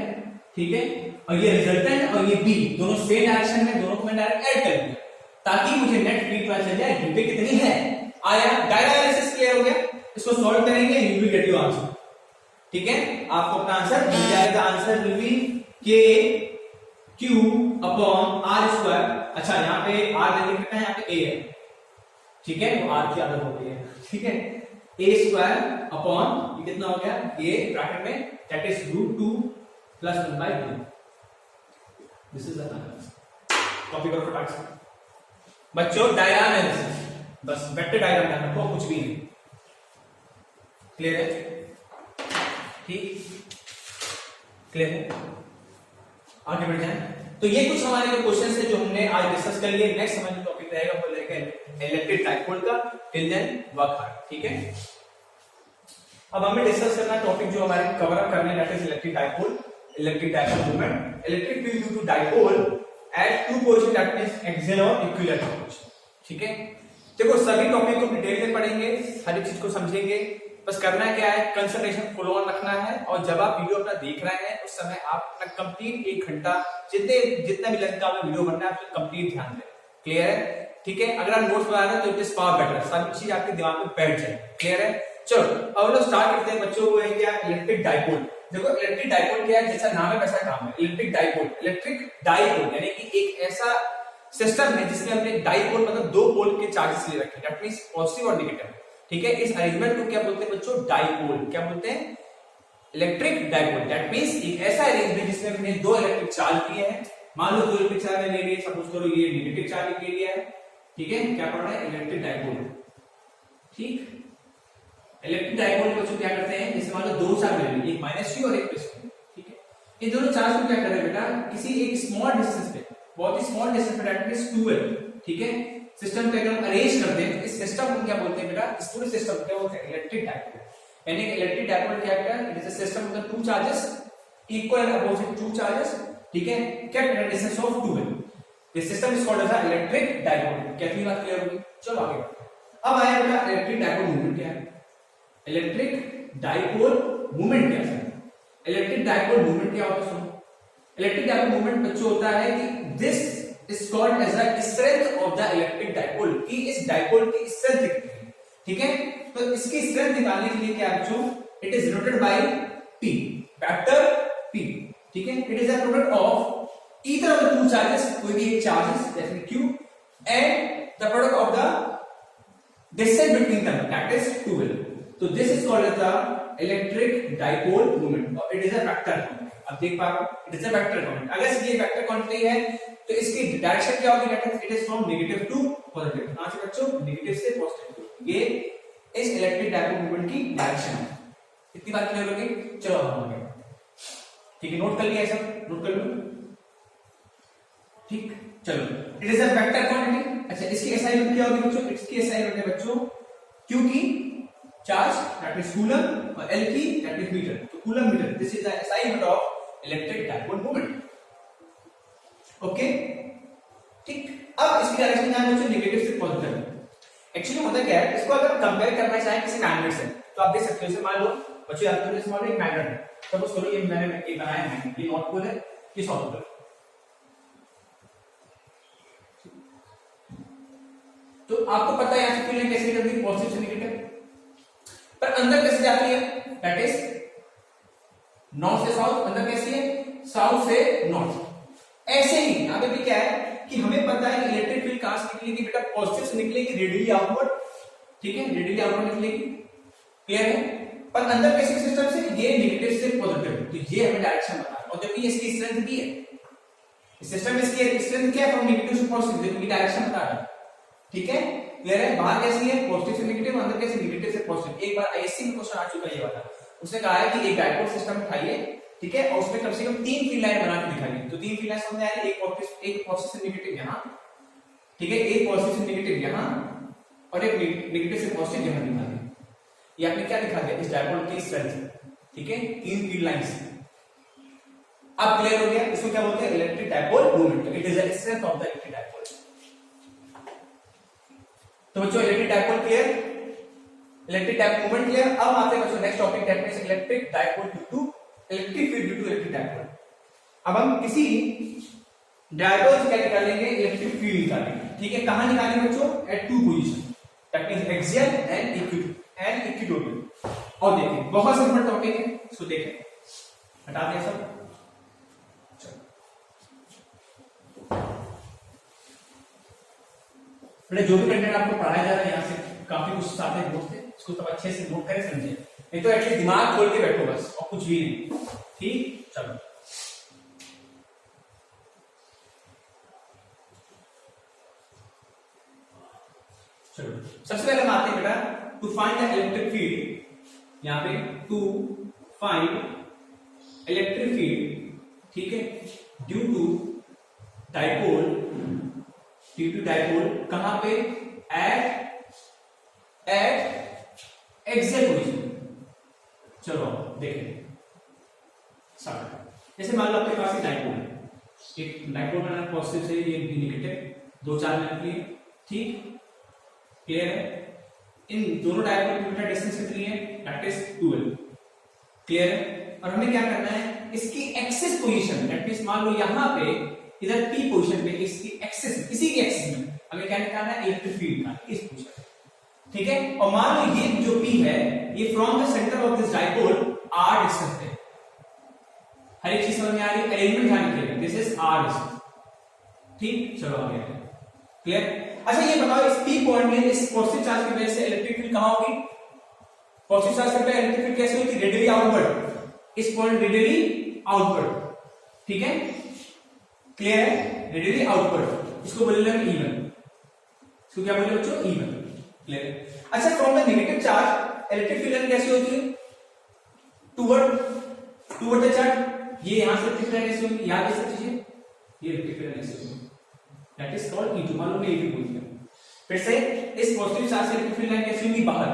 ठीक है, और ये रिजल्टेंट और ये बी दोनों सेम डायरेक्शन में, दोनों को मैं डायरेक्ट ऐड कर दिया ताकि मुझे नेट फील्ड पता चल जाए डी कितनी है। आया? डायरेक्ट एनालिसिस क्लियर हो गया। इसको सॉल्व करेंगे, you will get your answer. ठीक है, आपको अपना आंसर मिल जाएगा। आंसर विल बी के क्यू अपॉन आर स्क्वायर। अच्छा, यहाँ पे आर लिख रखा है, यहाँ पे ए है, ठीक है, वो आर की आदत हो गई है। ठीक है, ए स्क्वायर अपॉन ये कितना हो गया? ये ब्रैकेट में, that is root 2 plus 1/2। This is the answer. Copy करो फटाक से बच्चों। डायग्राम एनालिसिस, बस वेक्टर डायग्राम डालना, को कुछ भी नहीं। क्लियर है? ठीक, क्लियर है? आगे बढ़ जाए। तो ये कुछ हमारे जो क्वेश्चन है जो हमने आज डिस्कस कर लिए। नेक्स्ट हमारा जो टॉपिक रहेगा वो रहेगा इलेक्ट्रिक डाइपोल का। टिल देन वर्क हार्ड, ठीक है। अब हमें डिस्कस करना टॉपिक जो हमारे कवर अप करने that is electric dipole movement, electric field due to dipole at two position that means axial और इक्विलैटरल पोजीशन, ठीक है। देखो सभी टॉपिक को डिटेल में पढ़ेंगे, हर एक चीज को समझेंगे, बस करना क्या है, कंसंट्रेशन फुल ऑन रखना है। और जब आप वीडियो अपना देख रहे हैं उस समय आप अपना कंप्लीट 1 घंटा जितना भी लेंथ का वीडियो बनना है आप कंप्लीट ध्यान दें, क्लियर है, ठीक है। अगर आप नोट्स बना रहे हैं तो इट इज फार बेटर, सारी चीज आपके दिमाग में बैठ जाए, क्लियर है। चलो अब लोग स्टार्ट करते हैं बच्चों। वो है क्या, इलेक्ट्रिक डाइपोल। देखो इलेक्ट्रिक डाइपोल क्या है, जैसा नाम है वैसा काम है, इलेक्ट्रिक डाइपोल यानी कि एक ऐसा सिस्टम है जिसमें हमने डाइपोल मतलब 2 पोल के चार्जेस ले रखे हैं, दैट मींस पॉजिटिव और नेगेटिव, ठीक है। इस अरेंजमेंट को क्या बोलते हैं बच्चों, डाइपोल। क्या बोलते हैं, इलेक्ट्रिक डाइपोल। दैट मींस एक ऐसा अरेंजमेंट जिसमें हमने 2 इलेक्ट्रिक चार्ज लिए हैं। मान लो 2 इलेक्ट्रिक चार्ज ले लिए, सपोज करो ये नेगेटिव चार्ज ले लिया है, ठीक है। क्या पढ़ रहे हैं, इलेक्ट्रिक डाइपोल, ठीक। इलेक्ट्रिक डाइपोल में बच्चों क्या करते हैं, जैसे मान लो 2 चार्ज ले लिए, एक -q और एक +q, ठीक है। इन दोनों चार्ज को क्या कर रहे हैं बेटा, किसी एक स्मॉल डिस्टेंस पे, बहुत ही स्मॉल डिस्टेंस पे, दैट मींस 2l, ठीक है, सिस्टम को एकदम अरेंज कर दें। इस सिस्टम को क्या बोलते हैं बेटा, इस पूरे सिस्टम को क्या बोलते हैं, इलेक्ट्रिक डाइपोल। यानी कि इलेक्ट्रिक डाइपोल क्या है, it is a system with 2 charges equal and opposite 2 charges, ठीक है, kept at a distance of 2l. This system is called as an electric dipole. कितनी बात क्लियर होगी, चलो आगे बढ़ते हैं। अब आया बेटा इलेक्ट्रिक डाइपोल मूवमेंट क्या है, इलेक्ट्रिक डाइपोल मूवमेंट क्या है, इलेक्ट्रिक डाइपोल मूवमेंट क्या होता है, सुनो। इलेक्ट्रिक डाइपोल मूवमेंट बच्चों होता है कि this is called as the strength of the electric dipole, कि इस डाइपोल की स्ट्रेंथ कितनी है, ठीक है। तो इसकी स्ट्रेंथ निकालने के लिए क्या है बच्चों, it is denoted by P, vector P, ठीक है। It is the product of either of the 2 charges, कोई भी एक चार्जेस जैसे Q, and the product of the distance between them that is 2l. तो this is called as the electric dipole movement और it is a vector quantity. अब देख पा रहे हो, it is a vector quantity. अगर ये वेक्टर क्वांटिटी है तो इसकी डायरेक्शन क्या होगी, that is it is from negative to positive. कहां से बच्चों, नेगेटिव से पॉजिटिव। ये इस इलेक्ट्रिक डाइपोल मूवमेंट की डायरेक्शन है। इतनी बात क्लियर होगी, चलो हम आगे, ठीक है। नोट कर लिया सब, नोट कर लो, ठीक। चलो it is a vector quantity. अच्छा इसकी असाइनमेंट क्या होगी बच्चों, इसकी असाइनमेंट है बच्चों Q की चार्ज दैट इज कूलम और L की दैट इज मीटर, तो coulomb metre, this is the assignment of electric dipole movement, okay, ठीक। अब इसकी डायरेक्शन क्या है बच्चों, नेगेटिव से पॉजिटिव। एक्चुअली होता क्या है, इसको अगर कंपेयर करना चाहे किसी मैग्नेट से तो आप देख सकते हो, जैसे मान लो बच्चों याद करो, जैसे मान लो एक मैग्नेट है, सपोज करो ये मैंने एक बनाया है, ये नॉर्थ पोल है, ये साउथ पोल, तो आपको पता है यहां से फील्ड कैसे निकलती है, पॉजिटिव से नेगेटिव, पर अंदर कैसे जाती है, दैट इज नॉर्थ से साउथ, अंदर कैसी है, साउथ से नॉर्थ। ऐसे ही यहां पे भी क्या है कि हमें पता है कि इलेक्ट्रिक फील्ड कहां से निकलेगी बेटा, पॉजिटिव से निकलेगी रेडियली आउटवर्ड, ठीक है, रेडियली आउटवर्ड निकलेगी, क्लियर है। पर अंदर कैसे सिस्टम से, ये नेगेटिव से पॉजिटिव, तो ये हमें डायरेक्शन बता रहा है। और जबकि इसकी स्ट्रेंथ भी है, इस सिस्टम में इसकी स्ट्रेंथ क्या है, फ्रॉम नेगेटिव से पॉजिटिव, देखो डायरेक्शन बता रहा है, ठीक है, क्लियर है। बाहर कैसी है, पॉजिटिव से नेगेटिव, अंदर कैसे, नेगेटिव से पॉजिटिव। एक बार आईएससी में क्वेश्चन आ चुका है ये वाला, उसने कहा है कि एक डाइपोल सिस्टम उठाइए, ठीक है, और उसमें कम से कम 3 फील्ड लाइन बना के दिखाइए। तो 3 फील्ड लाइन समझ आएगी, एक पॉजिटिव से नेगेटिव यहां, ठीक है, एक पॉजिटिव से नेगेटिव यहां और एक नेगेटिव से पॉजिटिव यहां दिखा दी। ये आपने क्या दिखा दिया, इस डाइपोल की स्ट्रेंथ, ठीक है, 3 फील्ड लाइंस। अब क्लियर हो गया, इसको क्या बोलते हैं, electric dipole movement, it is the strength of the electric dipole. तो बच्चों electric dipole clear, electric dipole movement clear. अब आते हैं बच्चों next topic, that is electric dipole due to electric field due to electric dipole. अब हम किसी dipole से क्या निकालेंगे, इलेक्ट्रिक फील्ड निकालेंगे, ठीक है। कहां निकालेंगे बच्चों, at 2 position, that means axial and equatorial. और देखिए बहुत सिंपल टॉपिक है, इसको देखें, हटा दें सब, जो भी कंटेंट आपको पढ़ाया जा रहा है यहाँ से काफी कुछ सारे नोट्स थे, इसको तब अच्छे से नोट करें, समझे, नहीं तो एटलीस्ट दिमाग खोल के बैठो बस, और कुछ भी नहीं, ठीक। चलो सबसे पहले हम आते हैं बेटा, to find the electric field, यहाँ पे टू फाइंड इलेक्ट्रिक फील्ड, ठीक है, due to dipole T2 dipole कहां पे, एट एग्जैक्ट पोजीशन। चलो देखें स्टार्ट। जैसे मान लो आपके पास एक डाइपोल है, एक डाइपोल का पॉजिटिव से ये नेगेटिव, दो चार्ज निकली, ठीक क्लियर है। इन दोनों डाइपोल के बीच डिस्टेंस कितनी है, दैट इज 12, क्लियर है। और हमें क्या करना है, इसकी एक्सिस पोजीशन, दैट मींस मान लो यहां पे इधर p पोजीशन पे इसकी एक्सिस, इसी की एक्सिस में हमें क्या निकालना है, इलेक्ट्रिक फील्ड का इस पोजीशन, ठीक है। और मान लो ये जो p है ये from the centre of this dipole r distance है। हर एक चीज समझ में आ रही है, अरेंजमेंट ध्यान रखिएगा, दिस इज r डिस्टेंस, ठीक। चलो आगे क्लियर। अच्छा ये बताओ इस p पॉइंट में इस पॉजिटिव चार्ज की वजह से इलेक्ट्रिक फील्ड कहां होगी, पॉजिटिव चार्ज पे इलेक्ट्रिक फील्ड कैसे होती है, रेडियली आउटवर्ड, इस पॉइंट रेडियली आउटवर्ड, ठीक है क्लियर है, रेडियली आउटवर्ड, इसको बोले हम E1, इसको क्या बोले बच्चों, E1, क्लियर। अच्छा from the negative charge electric field कैसी होती है, टुवर्ड द चार्ज, ये यहां से इलेक्ट्रिक फील्ड कैसी होगी, याद है सब चीजें, ये इलेक्ट्रिक फील्ड कैसी होगी, दैट इज कॉल्ड E2, मालूम है E2 बोलते हैं। फिर से इस पॉजिटिव चार्ज से इलेक्ट्रिक फील्ड लाइन कैसी होगी, बाहर,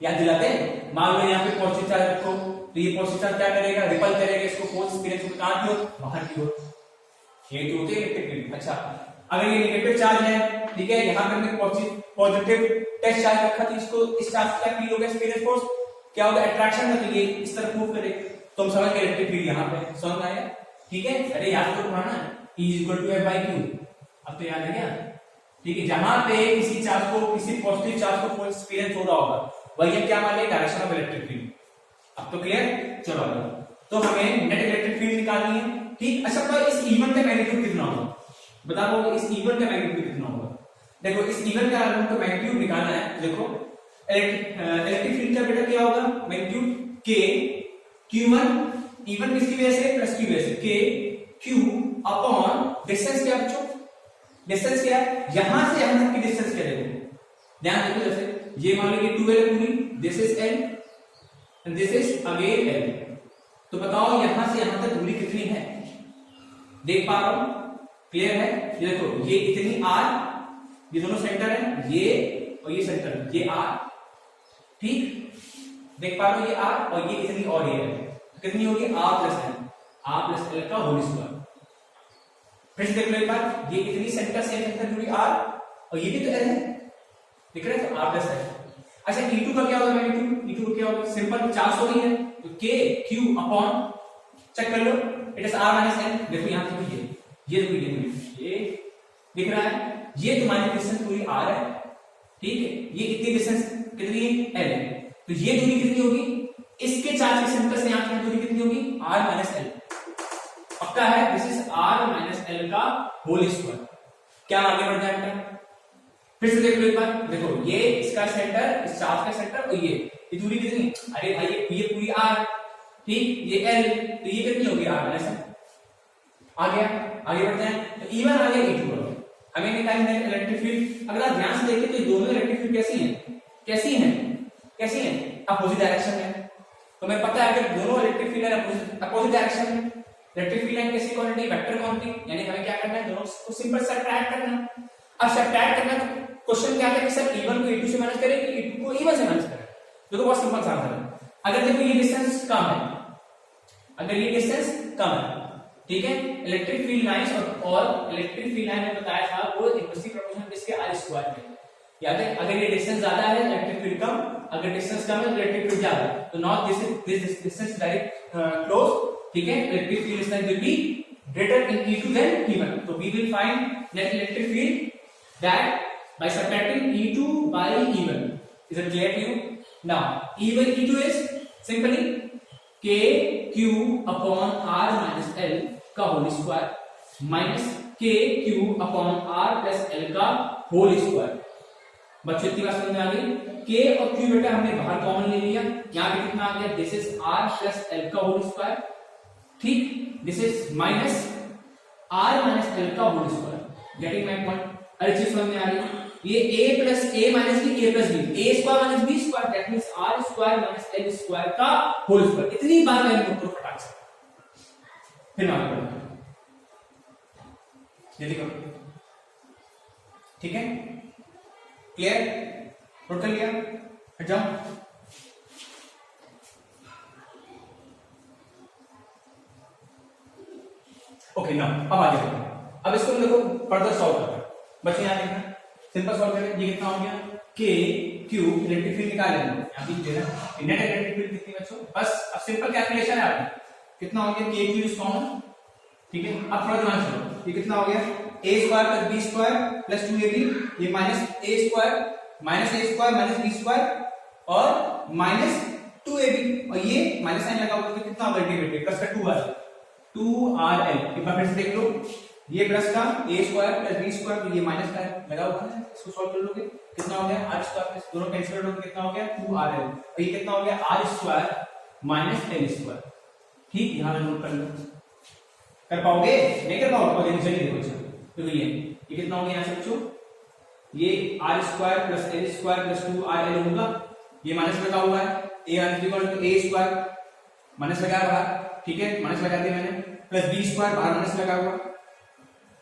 याद दिलाते हैं। मान लो यहाँ पे पॉजिटिव चार्ज रखो तो ये पॉजिटिव चार्ज क्या करेगा, रिपल करेगा इसको, फोर्स एक्सपीरियंस को कहां की ओर, बाहर की ओर, ये तो होते हैं इलेक्ट्रिक फील्ड। अच्छा अगर ये नेगेटिव चार्ज है, ठीक है, यहाँ पे हमने पॉजिटिव टेस्ट चार्ज रखा तो इसको, इस चार्ज क्या फील होगा, एक्सपीरियंस फोर्स क्या होगा, अट्रैक्शन का, तो ये इस तरफ मूव करेगा, तो हम समझ गए इलेक्ट्रिक फील्ड यहाँ पे, समझ आया, ठीक है। अरे याद तो पुराना है, E = F/Q, अब तो याद है क्या, ठीक है। जहां पे किसी चार्ज को, किसी पॉजिटिव चार्ज को फोर्स एक्सपीरियंस हो रहा होगा वही हम क्या मान लेंगे, डायरेक्शन ऑफ इलेक्ट्रिक फील्ड। अब तो क्लियर, चलो तो हमें नेट इलेक्ट्रिक फील्ड निकालनी है, ठीक। अच्छा तो इस E1 का मैग्नीट्यूड कितना होगा, बता दो इस E1 का मैग्नीट्यूड कितना होगा। देखो इस E1 का मैग्नीट्यूड निकालना है, देखो इलेक्ट्रिक फील्ड का बेटा क्या होगा, मैग्नीट्यूड K Q1, E1 किसकी वजह से, प्लस की वजह से, K Q अपॉन डिस्टेंस क्या बच्चों, डिस्टेंस क्या है, यहां से यहां तक की डिस्टेंस क्या देखो, ध्यान देखो, जैसे ये मान लो कि 12 पूरी, this is L and this is again L, तो बताओ यहां से यहां तक दूरी कितनी है, देख पा रहा हूं, क्लियर है। ये देखो ये इतनी R, ये दोनों सेंटर है, ये और ये सेंटर, ये R, ठीक, देख पा रहे हो ये R और ये इतनी और ये है, तो कितनी होगी, R + L का होल स्क्वायर। फिर से देख लो एक बार, ये इतनी सेंटर से सेंटर जुड़ी R और ये भी तो L है, दिख रहा है, तो R + L। अच्छा E2 का क्या होगा मैग्नीट्यूड, E2 क्या होगा, सिंपल 400 ही है, तो K Q अपॉन, चेक कर लो, इट इज R - L, देखो यहां पे ये देखो ये दिख रहा है, ये तुम्हारी डिस्टेंस पूरी R है, ठीक है, ये इतनी डिस्टेंस कितनी है, L, तो ये दूरी कितनी होगी, इसके चार्ज के सेंटर से यहां की दूरी कितनी होगी, R - L, पक्का है, दिस इज R - L का होल स्क्वायर। क्या आगे बढ़ जाएगा, फिर से देख लो एक बार, देखो ये इसका सेंटर, इस चार्ज का सेंटर, और ये दूरी कितनी, अरे भाई ये पूरी R, ठीक, ये L, तो ये कितनी होगी, R - L। आ गया, आगे बढ़ते हैं, तो E1 आ गया, E2 आ गया, हमें निकालना है इलेक्ट्रिक फील्ड। अगर आप ध्यान से देखें तो दोनों इलेक्ट्रिक फील्ड कैसी हैं, अपोजिट डायरेक्शन में, तो मैं पता है अगर दोनों इलेक्ट्रिक फील्ड अपोजिट डायरेक्शन में, इलेक्ट्रिक फील्ड लाइन कैसी क्वांटिटी, वेक्टर क्वांटिटी, यानी हमें क्या करना है, दोनों को सिंपल सब्ट्रैक्ट करना है। अब सब्ट्रैक्ट करना तो क्वेश्चन क्या है कि सर E1 को E2 से माइनस करें कि E2 को E1 से माइनस करें, देखो बहुत सिंपल सा आंसर है। अगर देखो ये डिस्टेंस कम है, अगर ये डिस्टेंस कम है, ठीक है, इलेक्ट्रिक फील्ड लाइंस और इलेक्ट्रिक फील्ड लाइन में बताया था वो इनवर्सली प्रोपोर्शनल किसके, R² में, याद है। अगर ये डिस्टेंस ज्यादा है इलेक्ट्रिक फील्ड कम, अगर डिस्टेंस कम है इलेक्ट्रिक फील्ड ज्यादा, तो not this distance direct close, ठीक है, electric field distance will be greater in E2 than E1, so we will find net electric field that by subtracting E2 by E1. Is it clear to you? Now E2 is simply K Q upon R minus L का whole square minus K Q upon R plus L का whole square. बच्चों इतनी बात समझ में आ गई, K और Q बेटा हमने बाहर कॉमन ले लिया, यहाँ पे कितना आ गया, this is R plus L का होल स्क्वायर, ठीक, this is minus R minus L का whole square, getting my point. हर चीज समझ में आ रही है, ये A plus A minus B, A plus B, A square minus B square, that means R square minus L square का whole square. इतनी बार मैं इनको फटाक से फिर आगे बढ़ते हैं, ये देखो ठीक है, क्लियर, नोट कर लिया, हट जाओ। ओके ना, अब आगे देखो, अब इसको देखो फर्दर सॉल्व करते हैं। बच्चे यहाँ देखना, सिंपल सॉल्व करें। ये कितना हो गया, के क्यू इलेक्ट्रिक फील्ड निकाल लेंगे, यहाँ भी दे रहा है नेट इलेक्ट्रिक फील्ड कितनी बच्चों, बस अब सिंपल कैलकुलेशन है आपकी, कितना हो गया, के क्यू इज कॉमन, ठीक है। अब थोड़ा ध्यान चलो, ये कितना हो गया, a square plus b square plus 2ab, ये minus a square minus b square और माइनस 2ab, और ये माइनस साइन लगा हुआ तो कितना होगा, अल्टीमेटली प्लस का 2rl, एक बार फिर से देख लो, ये प्लस का a square plus b square, तो ये माइनस का लगा हुआ है, इसको सॉल्व कर लोगे कितना हो गया, r स्क्वायर प्लस दोनों कैंसिल हो गए, कितना हो गया 2rl, और ये कितना हो गया r square minus l square, ठीक, यहां नोट कर लो। कर पाओगे, नहीं कर पाओगे, और चलिए देखो, तो ये कितना हो गया यहाँ से बच्चों, ये r square plus l square plus 2rl होगा, ये माइनस लगा हुआ है, a स्क्वायर माइनस लगा हुआ है, ठीक है, माइनस लगा दिया मैंने, प्लस b स्क्वायर बाहर माइनस लगा हुआ,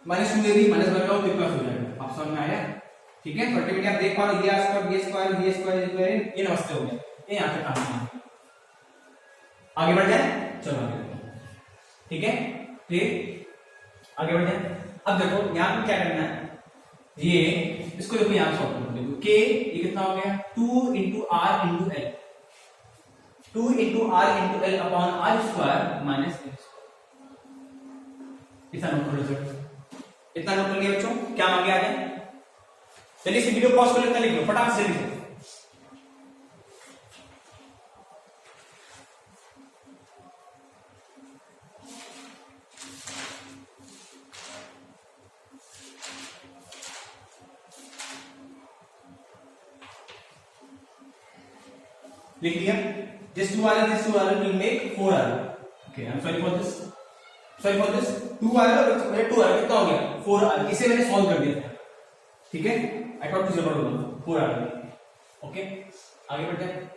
माइनस 2ab माइनस लगा हुआ, कितना हो जाएगा, आप समझ में आया, ठीक है। तो अल्टीमेटली आप देख पा रहे हो, ये स्क्वायर ये नमस्ते हो गया, ये यहाँ पे काम, आगे बढ़ जाए, चलो आगे, ठीक है, फिर आगे बढ़ जाए। अब देखो यहाँ पे क्या करना है, ये इसको देखो यहाँ सॉल्व करो, देखो के ये कितना हो गया 2 into R into L, 2 into R into L upon R square minus L square, इतना नोट करो रिजल्ट, इतना नोट कर लिया बच्चों, क्या मांगे आ जाए, चलिए इस वीडियो पॉज कर लेते हैं, लिख लो फटाफट से लिख लो। लिख लिया, this 2rl will make 4rl, okay, I'm sorry for this 2rl और 2rl कितना हो गया 4rl, इसे मैंने सॉल्व कर दिया था, ठीक है, I thought to जरूर होगा 4rl, ओके, आगे बढ़ते हैं।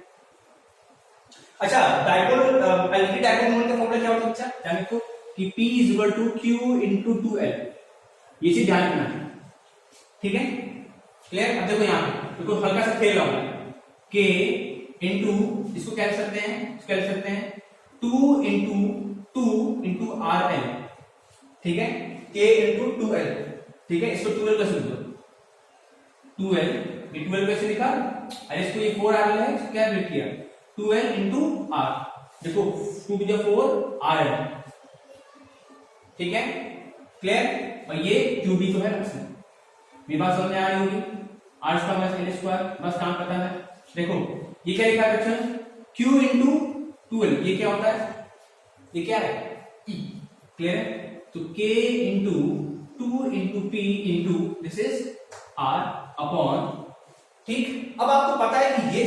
अच्छा, डायपोल इलेक्ट्रिक डायपोल मोमेंट का फॉर्मूला क्या होता है बच्चा, ध्यान रखो कि P = Q × 2L, ये चीज ध्यान रखना, ठीक है, क्लियर। अब देखो यहाँ पे देखो हल्का सा खेल रहा हूं, K इंटू इसको क्या लिख सकते हैं, इसको लिख सकते हैं 2 इंटू RL, ठीक है, K इंटू 2L, ठीक है, इसको 2L कैसे लिखो, 2L ये 2L कैसे लिखा, अरे इसको ये 4RL है, इसको क्या लिख किया 2L इंटू R, देखो 2 × 4 RL, ठीक है, क्लियर। और ये QB तो है ना, ये बात समझ में आ रही होगी, R square minus L square, बस काम पता है, देखो ये क्या लिखा है बच्चों, Q इंटू 2L, ये क्या होता है, ये क्या है E, क्लियर है, तो K into 2 into P into this is R upon, ठीक। अब आपको पता है कि ये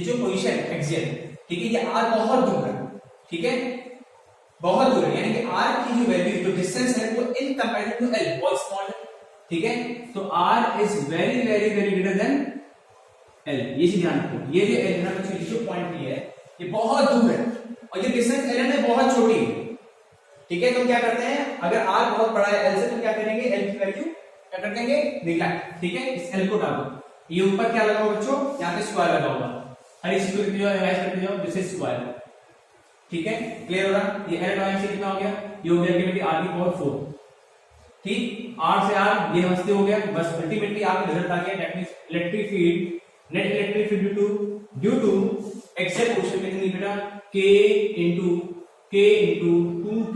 जो पोजीशन है एक्सियल, ठीक है, ये R बहुत दूर है, ठीक है, बहुत दूर है, यानी कि R की जो वैल्यू जो डिस्टेंस है वो इन कंपैरिजन टू L बहुत स्मॉल है, ठीक है, तो R is very very very greater than L, ये चीज ध्यान रखो, ये जो L है बच्चों, ये जो पॉइंट है ये बहुत दूर है, और ये डिस्टेंस L है बहुत छोटी है, ठीक है, तो क्या करते हैं, अगर R बहुत बड़ा है L से, तो क्या करेंगे, L की वैल्यू क्या कर देंगे, निगलेक्ट, ठीक है, इस L को डालो, ये ऊपर क्या लगा हुआ बच्चों, यहाँ पे स्क्वायर लगा हुआ, हर इसी को लिख जाओ, रिवाइज करते जाओ, दिस इज स्क्वायर, ठीक है, क्लियर हो रहा, ये L और से कितना हो गया, ये हो गया अल्टीमेटली R की पावर 4, ठीक, R से R ये नमस्ते हो गया, बस अल्टीमेटली आपका रिजल्ट आ गया, that means electric field, net electric field due to axial position कितनी बेटा, K into 2P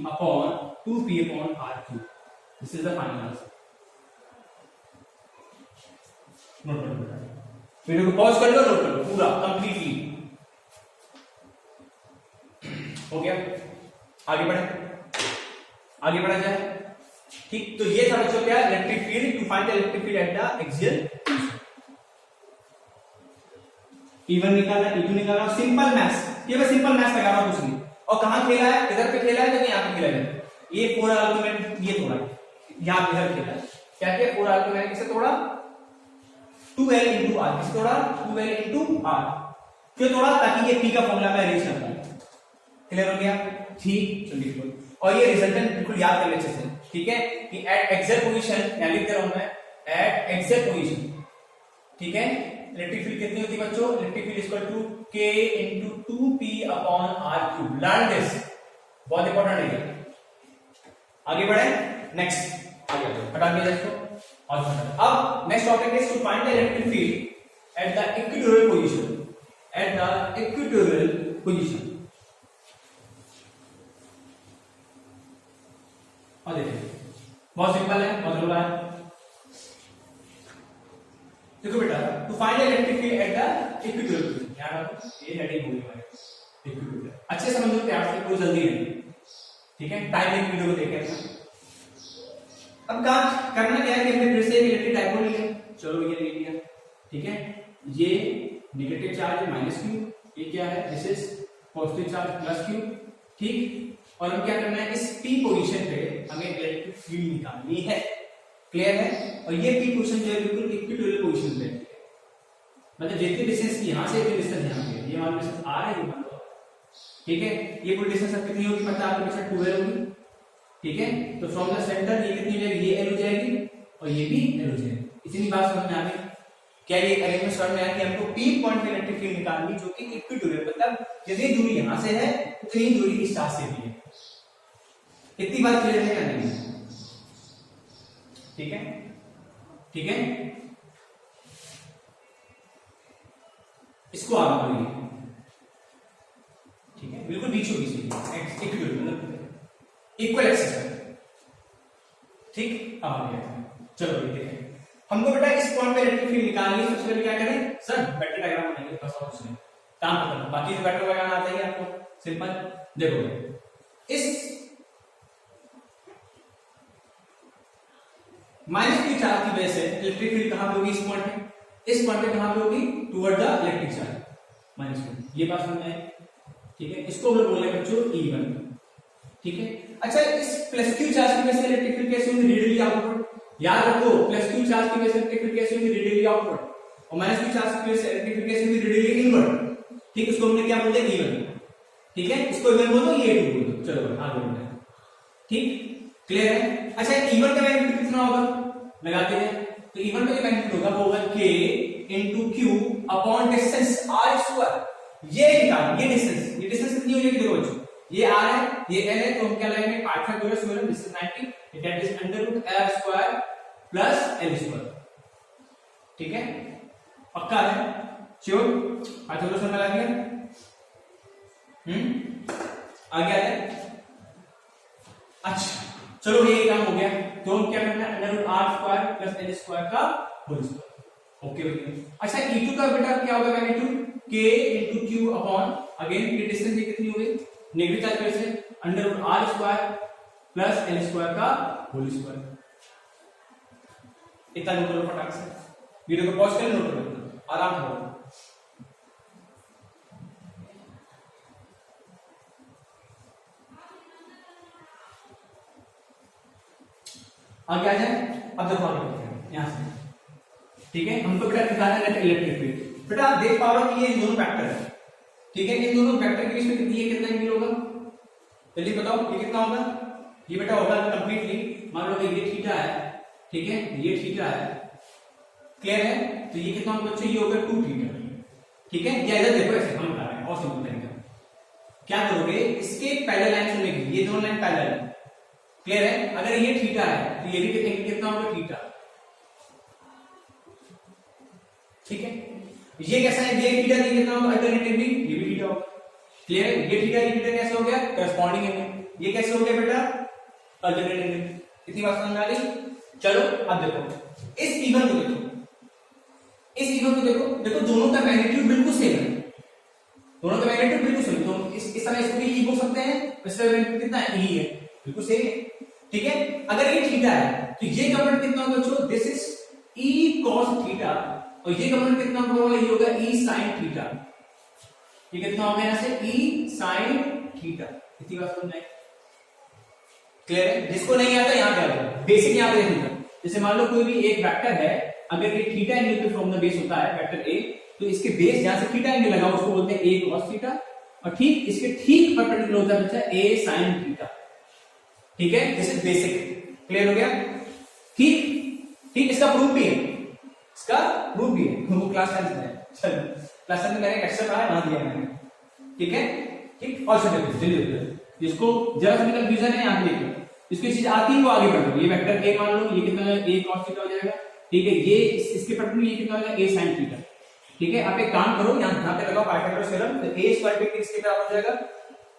upon R3, this is the final answer. Note कर लो, वीडियो को पॉज कर लो, नोट कर लो पूरा कंप्लीटली, हो गया, आगे बढ़ा जाए, ठीक। तो ये था बच्चों क्या, electric field, to find the electric field at the axial, E1 निकालना, E2 निकालना, सिंपल मैथ्स, ये बस सिंपल मैथ्स लगा रहा हूं, कुछ नहीं। और कहां खेला है, इधर पे खेला है, तो यहाँ पे खेला है, ये 4 आर्गुमेंट ये तोड़ा, यहाँ पे इधर खेला है, क्या क्या 4 आर्गुमेंट किसे तोड़ा, 2L इंटू R, किसे तोड़ा 2L इंटू R, क्यों तोड़ा, ताकि ये P का फॉर्मूला में अरेंज कर पाए, क्लियर हो गया, ठीक, चलिए, और ये रिजल्टेंट बिल्कुल याद कर ले अच्छे से, ठीक है, कि एट एक्सियल पोजीशन, यहां लिख दे रहा हूं मैं, एट एग्जैक्ट पोजीशन, ठीक है। इलेक्ट्रिक फील्ड कितनी होती है बच्चों? Electric field equal to K into 2P upon R cube। Learn this, बहुत इंपॉर्टेंट है। आगे बढ़े, नेक्स्ट आगे हटा दिया इसको। और अब next topic is to find the electric field at the equatorial position, at the equatorial position. और देखिए बहुत सिंपल है, बहुत रोला है। देखो बेटा, to find the electric field at the equatorial position, याद रखो ये हेडिंग होगी हमारी इक्वेटोरियल। अच्छे समझ लो, प्यार से, कोई जल्दी नहीं, ठीक है। टाइम एक वीडियो को देखें। अब काम करना क्या है कि हमने फिर से इलेक्ट्रिक डायपोल लिया, चलो ये ले लिया, ठीक है। ये नेगेटिव चार्ज है माइनस क्यू, ये क्या है, this is positive charge plus Q, ठीक। और हम क्या करना है, इस पी पोजीशन पे हमें इलेक्ट्रिक फील्ड निकालनी है, क्लियर है। और ये पी पोजीशन जो है बिल्कुल इक्वेटोरियल पोजीशन पे है, मतलब जितनी डिस्टेंस यहां से इतनी डिस्टेंस यहां पे, ये मान लो डिस्टेंस आ रही है, ठीक है। ये पूरी डिस्टेंस अब कितनी होगी पता है आपको, डिस्टेंस 12 होगी, ठीक है। तो फ्रॉम द सेंटर ये कितनी हो जाएगी, ये एल हो जाएगी और ये भी एल हो जाएगी। इतनी बात समझ में आ गई? क्या ये अरेंजमेंट समझ में आया कि हमको पी पॉइंट पे इलेक्ट्रिक फील्ड निकालनी जो कि इक्वेटोरियल, मतलब जितनी दूरी यहां से है उतनी दूरी इस स्टार से भी है। इतनी बात क्लियर है या नहीं? ठीक है, ठीक है। इसको आगे बढ़िए, ठीक है, बिल्कुल बीच बीच इक्वेटोरियल मतलब इक्वल एक्सिस है, ठीक। अब चलो ये देखें, हमको बेटा इस पॉइंट पे इलेक्ट्रिक फील्ड निकालनी है। सबसे पहले क्या करें सर, वेक्टर डायग्राम बनाएंगे, बस और कुछ नहीं, काम खत्म। बाकी जो वेक्टर बनाना आता है आपको, सिंपल। देखो इस माइनस क्यू चार्ज की वजह से इलेक्ट्रिक फील्ड कहां पे होगी, इस पॉइंट पे। इस पॉइंट पे कहां पे होगी, toward the electric charge minus Q, ये बात समझ में आई, ठीक है। इसको हम बोल रहे हैं बच्चों E1, ठीक है। अच्छा, इस प्लस क्यू चार्ज की वजह से इलेक्ट्रिक फील्ड कैसे होगी, रेडियली आउटवर्ड। याद रखो, प्लस क्यू चार्ज की वजह से इलेक्ट्रिक फील्ड कैसे होगी, रेडियली आउटवर्ड, और माइनस क्यू चार्ज की वजह से इलेक्ट्रिक फील्ड कैसे होगी, रेडियली इनवर्ड, ठीक। इसको हमने क्या बोलते हैं, E1, ठीक है। इसको E1 बोलो, ये E2 बोलो, चलो आगे बढ़ते हैं, ठीक, क्लियर है। अच्छा, E1 का मैग्नीट्यूड कितना होगा, लगाते हैं। तो E1 का जो मैग्नीट्यूड होगा वो होगा K into Q upon distance R square. ये निकाल, ये डिस्टेंस कितनी हो जाएगी, देखो बच्चों, ये R है, ये L है, तो हम क्या लगाएंगे, Pythagoras theorem, this is 90, that is √R square plus L square, ठीक है। पक्का है, श्योर, पाइथागोरस थ्योरम लगा दिया। आगे आ जाए। अच्छा चलो, ये काम हो गया। तो हम क्या करना है, √R square plus L square का होल स्क्वायर, ओके भैया। अच्छा, E2 का बेटा क्या होगा magnitude, K into Q upon, again ये डिस्टेंस ये कितनी हो गई, नेगेटिव चार्ज वजह से, √R square plus L square का होल स्क्वायर। इतना नोट करो फटाक से, वीडियो को पॉज कर नोट करो, आराम से करो। आगे आ जाए। अब देखो आगे बढ़ते हैं यहां से, ठीक है। हमको बेटा निकालना है इलेक्ट्रिक फील्ड। बेटा आप देख पा रहे हो कि ये दोनों वेक्टर है, ठीक है। इन दोनों वेक्टर के बीच में कितनी है, कितना एंगल होगा, जल्दी बताओ, ये कितना होगा। ये बेटा होगा कंप्लीटली, मान लो कि ये थीटा है, ठीक है, ये थीटा है, क्लियर है। तो ये कितना होगा बच्चों, ये होगा 2 थीटा, ठीक है। या इधर देखो, ऐसे हम बता रहे हैं और सिंपल तरीका, क्या करोगे, इसके पैरेलल लाइन चुनेगी, ये दोनों लाइन पैरेलल है, क्लियर है। अगर ये थीटा है तो ये भी कितना होगा, थीटा, ठीक है। ये कैसा है, ये थीटा, ये कितना होगा, अल्टरनेटिवली ये भी थीटा होगा, क्लियर है। ये थीटा कैसे हो गया, करस्पॉन्डिंग एंगल। ये कैसे हो गया बेटा, अल्टरनेट एंगल। इतनी बात समझ में आ गई। चलो अब देखो इस E1 को देखो, इस E1 को देखो, देखो दोनों का मैग्नीट्यूड बिल्कुल सेम है, दोनों का मैग्नीट्यूड बिल्कुल सेम। तो इस तरह इसको भी E बोल सकते हैं, इसका मैग्नीट्यूड कितना है, E है, बिल्कुल सेम है, ठीक है। अगर ये थीटा है तो ये कंपोनेंट कितना होगा बच्चों, this is E cos theta, और ये कंपोनेंट कितना होगा, ये होगा E sin थीटा। ये कितना होगा यहां से, E sin थीटा। इतनी बात समझ में, क्लियर है। जिसको नहीं आता यहां पे आ, बेसिक यहां पे देखिए। जैसे मान लो कोई भी एक वेक्टर है, अगर ये थीटा एंगल पे फ्रॉम द बेस होता है वेक्टर A, तो इसके बेस जहां से थीटा एंगल लगा उसको बोलते हैं A cos थीटा, और ठीक इसके ठीक परपेंडिकुलर होता है बच्चा A sin थीटा, ठीक है। दिस इज बेसिक, क्लियर हो गया, ठीक। ठीक, इसका इसका प्रूफ भी है, इसका प्रूफ भी है, वो क्लास 10 में है। चलो क्लास 10 में मैंने एक एक्स्ट्रा पढ़ा है, बना दिया मैंने, ठीक है। ठीक, और सुनिए जल्दी जल्दी, जिसको जरा सा भी कंफ्यूजन है यहाँ पे देखो, इसकी चीज आती है वो आगे बढ़ लो। ये वेक्टर a मान लो, ये कितना हो जाएगा, a cos थीटा हो जाएगा, ठीक है। ये इसके प्रति में ये कितना हो जाएगा, a sin थीटा, ठीक है। आप एक काम करो, यहाँ पे लगाओ पाइथागोरस थ्योरम, तो a स्क्वायर भी किसके बराबर हो जाएगा,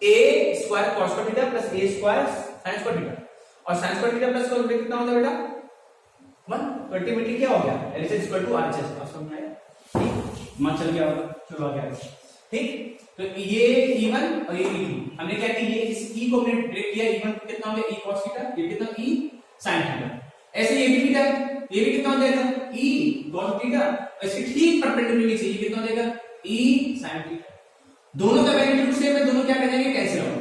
a square cos square theta plus a square sin square theta, और sin square theta plus cos कितना हो जाएगा बेटा 1। तो अल्टीमेटली क्या हो गया, LHS इक्वल टू RHS। आप समझ में आया, ठीक, मान चल गया होगा। चलो आगे आगे, ठीक। तो ये E1 और ये E2, हमने क्या किया, ये इस E को हमने ब्रेक किया, E1 कितना हो गया, E cos थीटा, ये कितना E sin थीटा। ऐसे ये भी थीटा, ये भी कितना हो जाएगा, E cos थीटा, इसके ठीक परपेंडिकुलरली चाहिए, कितना हो जाएगा, E sin थीटा। दोनों का मैग्नीट्यूड सेम है, दोनों क्या कर जाएंगे, कैंसिल हो,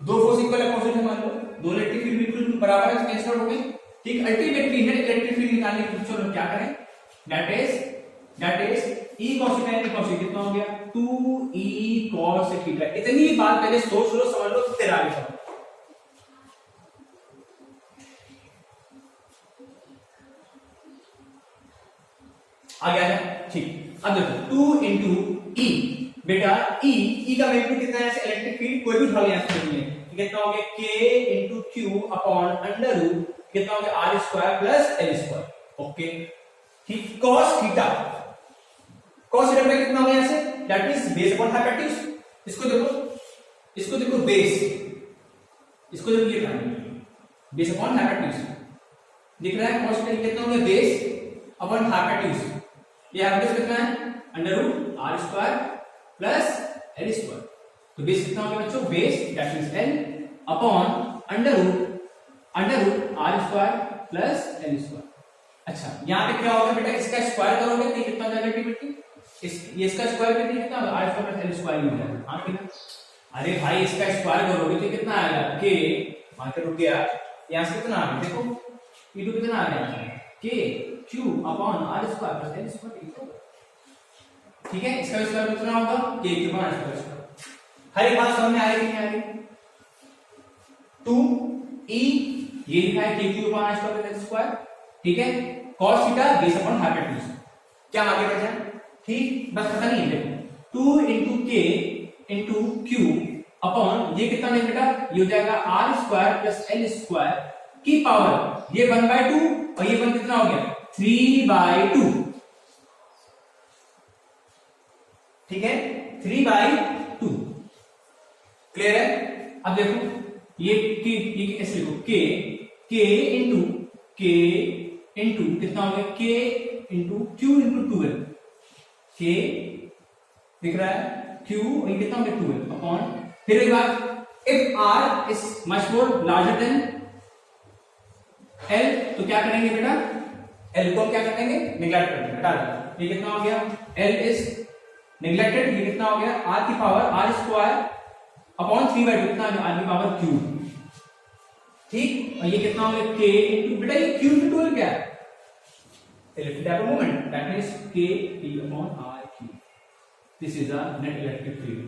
दो फोर्स इक्वल अपोजिट है मान लो, दो इलेक्ट्रिक फील्ड बिल्कुल बराबर है, कैंसिल हो गए, ठीक। अल्टीमेटली नेट इलेक्ट्रिक फील्ड निकालने के लिए चलो क्या करें, that is E cos theta E cos कितना हो गया, 2E cos थीटा। इतनी बात पहले सोच लो, समझ लो, फिर आगे चलो। आगे आ जाए, ठीक। अब देखो 2 इंटू E, बेटा E का वैल्यू कितना है, इलेक्ट्रिक फील्ड कोई भी उठा लिया नहीं है, कितना हो गया, K into Q upon under root कितना हो गया, R square plus L square, okay, ठीक। cos थीटा में कितना हो गया ऐसे, that means base upon hypotenuse. इसको देखो बेस, इसको देखो ये बेस अपॉन हाइपोटेन्यूज दिख रहा है, cos कितना हो गया, बेस अपॉन हाइपोटेन्यूज, ये हाइपोटेन्यूज कितना है, under root R square plus L square. तो बेस कितना हो गया बच्चों, base that means L upon under root R square plus L square. अच्छा, यहाँ पे क्या होगा बेटा, इसका स्क्वायर करोगे तो कितना हो जाएगा अल्टीमेटली, ये इसका स्क्वायर करके कितना होगा, R square plus L square हो जाएगा, हाँ कितना। अरे भाई इसका स्क्वायर करोगे तो कितना आएगा, K वहां पे रुक गया, यहाँ से कितना आ गया, देखो E2 कितना आ गया, K Q upon R square plus L square, ठीक है। इसका स्क्वायर कितना होगा, K Q upon R square. हर एक बात समझ में आ रही है नहीं आ रही, 2E ये लिखा है K Q upon R square plus L square, ठीक है। cos theta base upon hypotenuse, क्या आगे बढ़ जाए, ठीक, बस खत्म नहीं है। देखो 2 into K into Q upon ये कितना नहीं बेटा, ये हो जाएगा R square plus L square की पावर, ये 1/2 और ये 1 कितना हो गया, 3/2, ठीक है, 3/2, क्लियर है। अब देखो ये कैसे लिखो, K इंटू कितना हो गया, K into Q into 12, K दिख रहा है, Q और ये कितना हो गया 12 अपॉन, फिर एक बात, if R is much more larger than L तो क्या करेंगे बेटा, L को क्या करेंगे, निगलेक्ट कर देंगे, हटा देंगे। ये कितना हो गया, L इज निगलेक्टेड, ये कितना हो गया, R की पावर R स्क्वायर अपॉन 3/2 कितना R की पावर Q, ठीक। और ये कितना हो गया, K इंटू बेटा ये Q इंटू 12 क्या है, electric dipole moment, that means K P upon R Q। This is the net electric field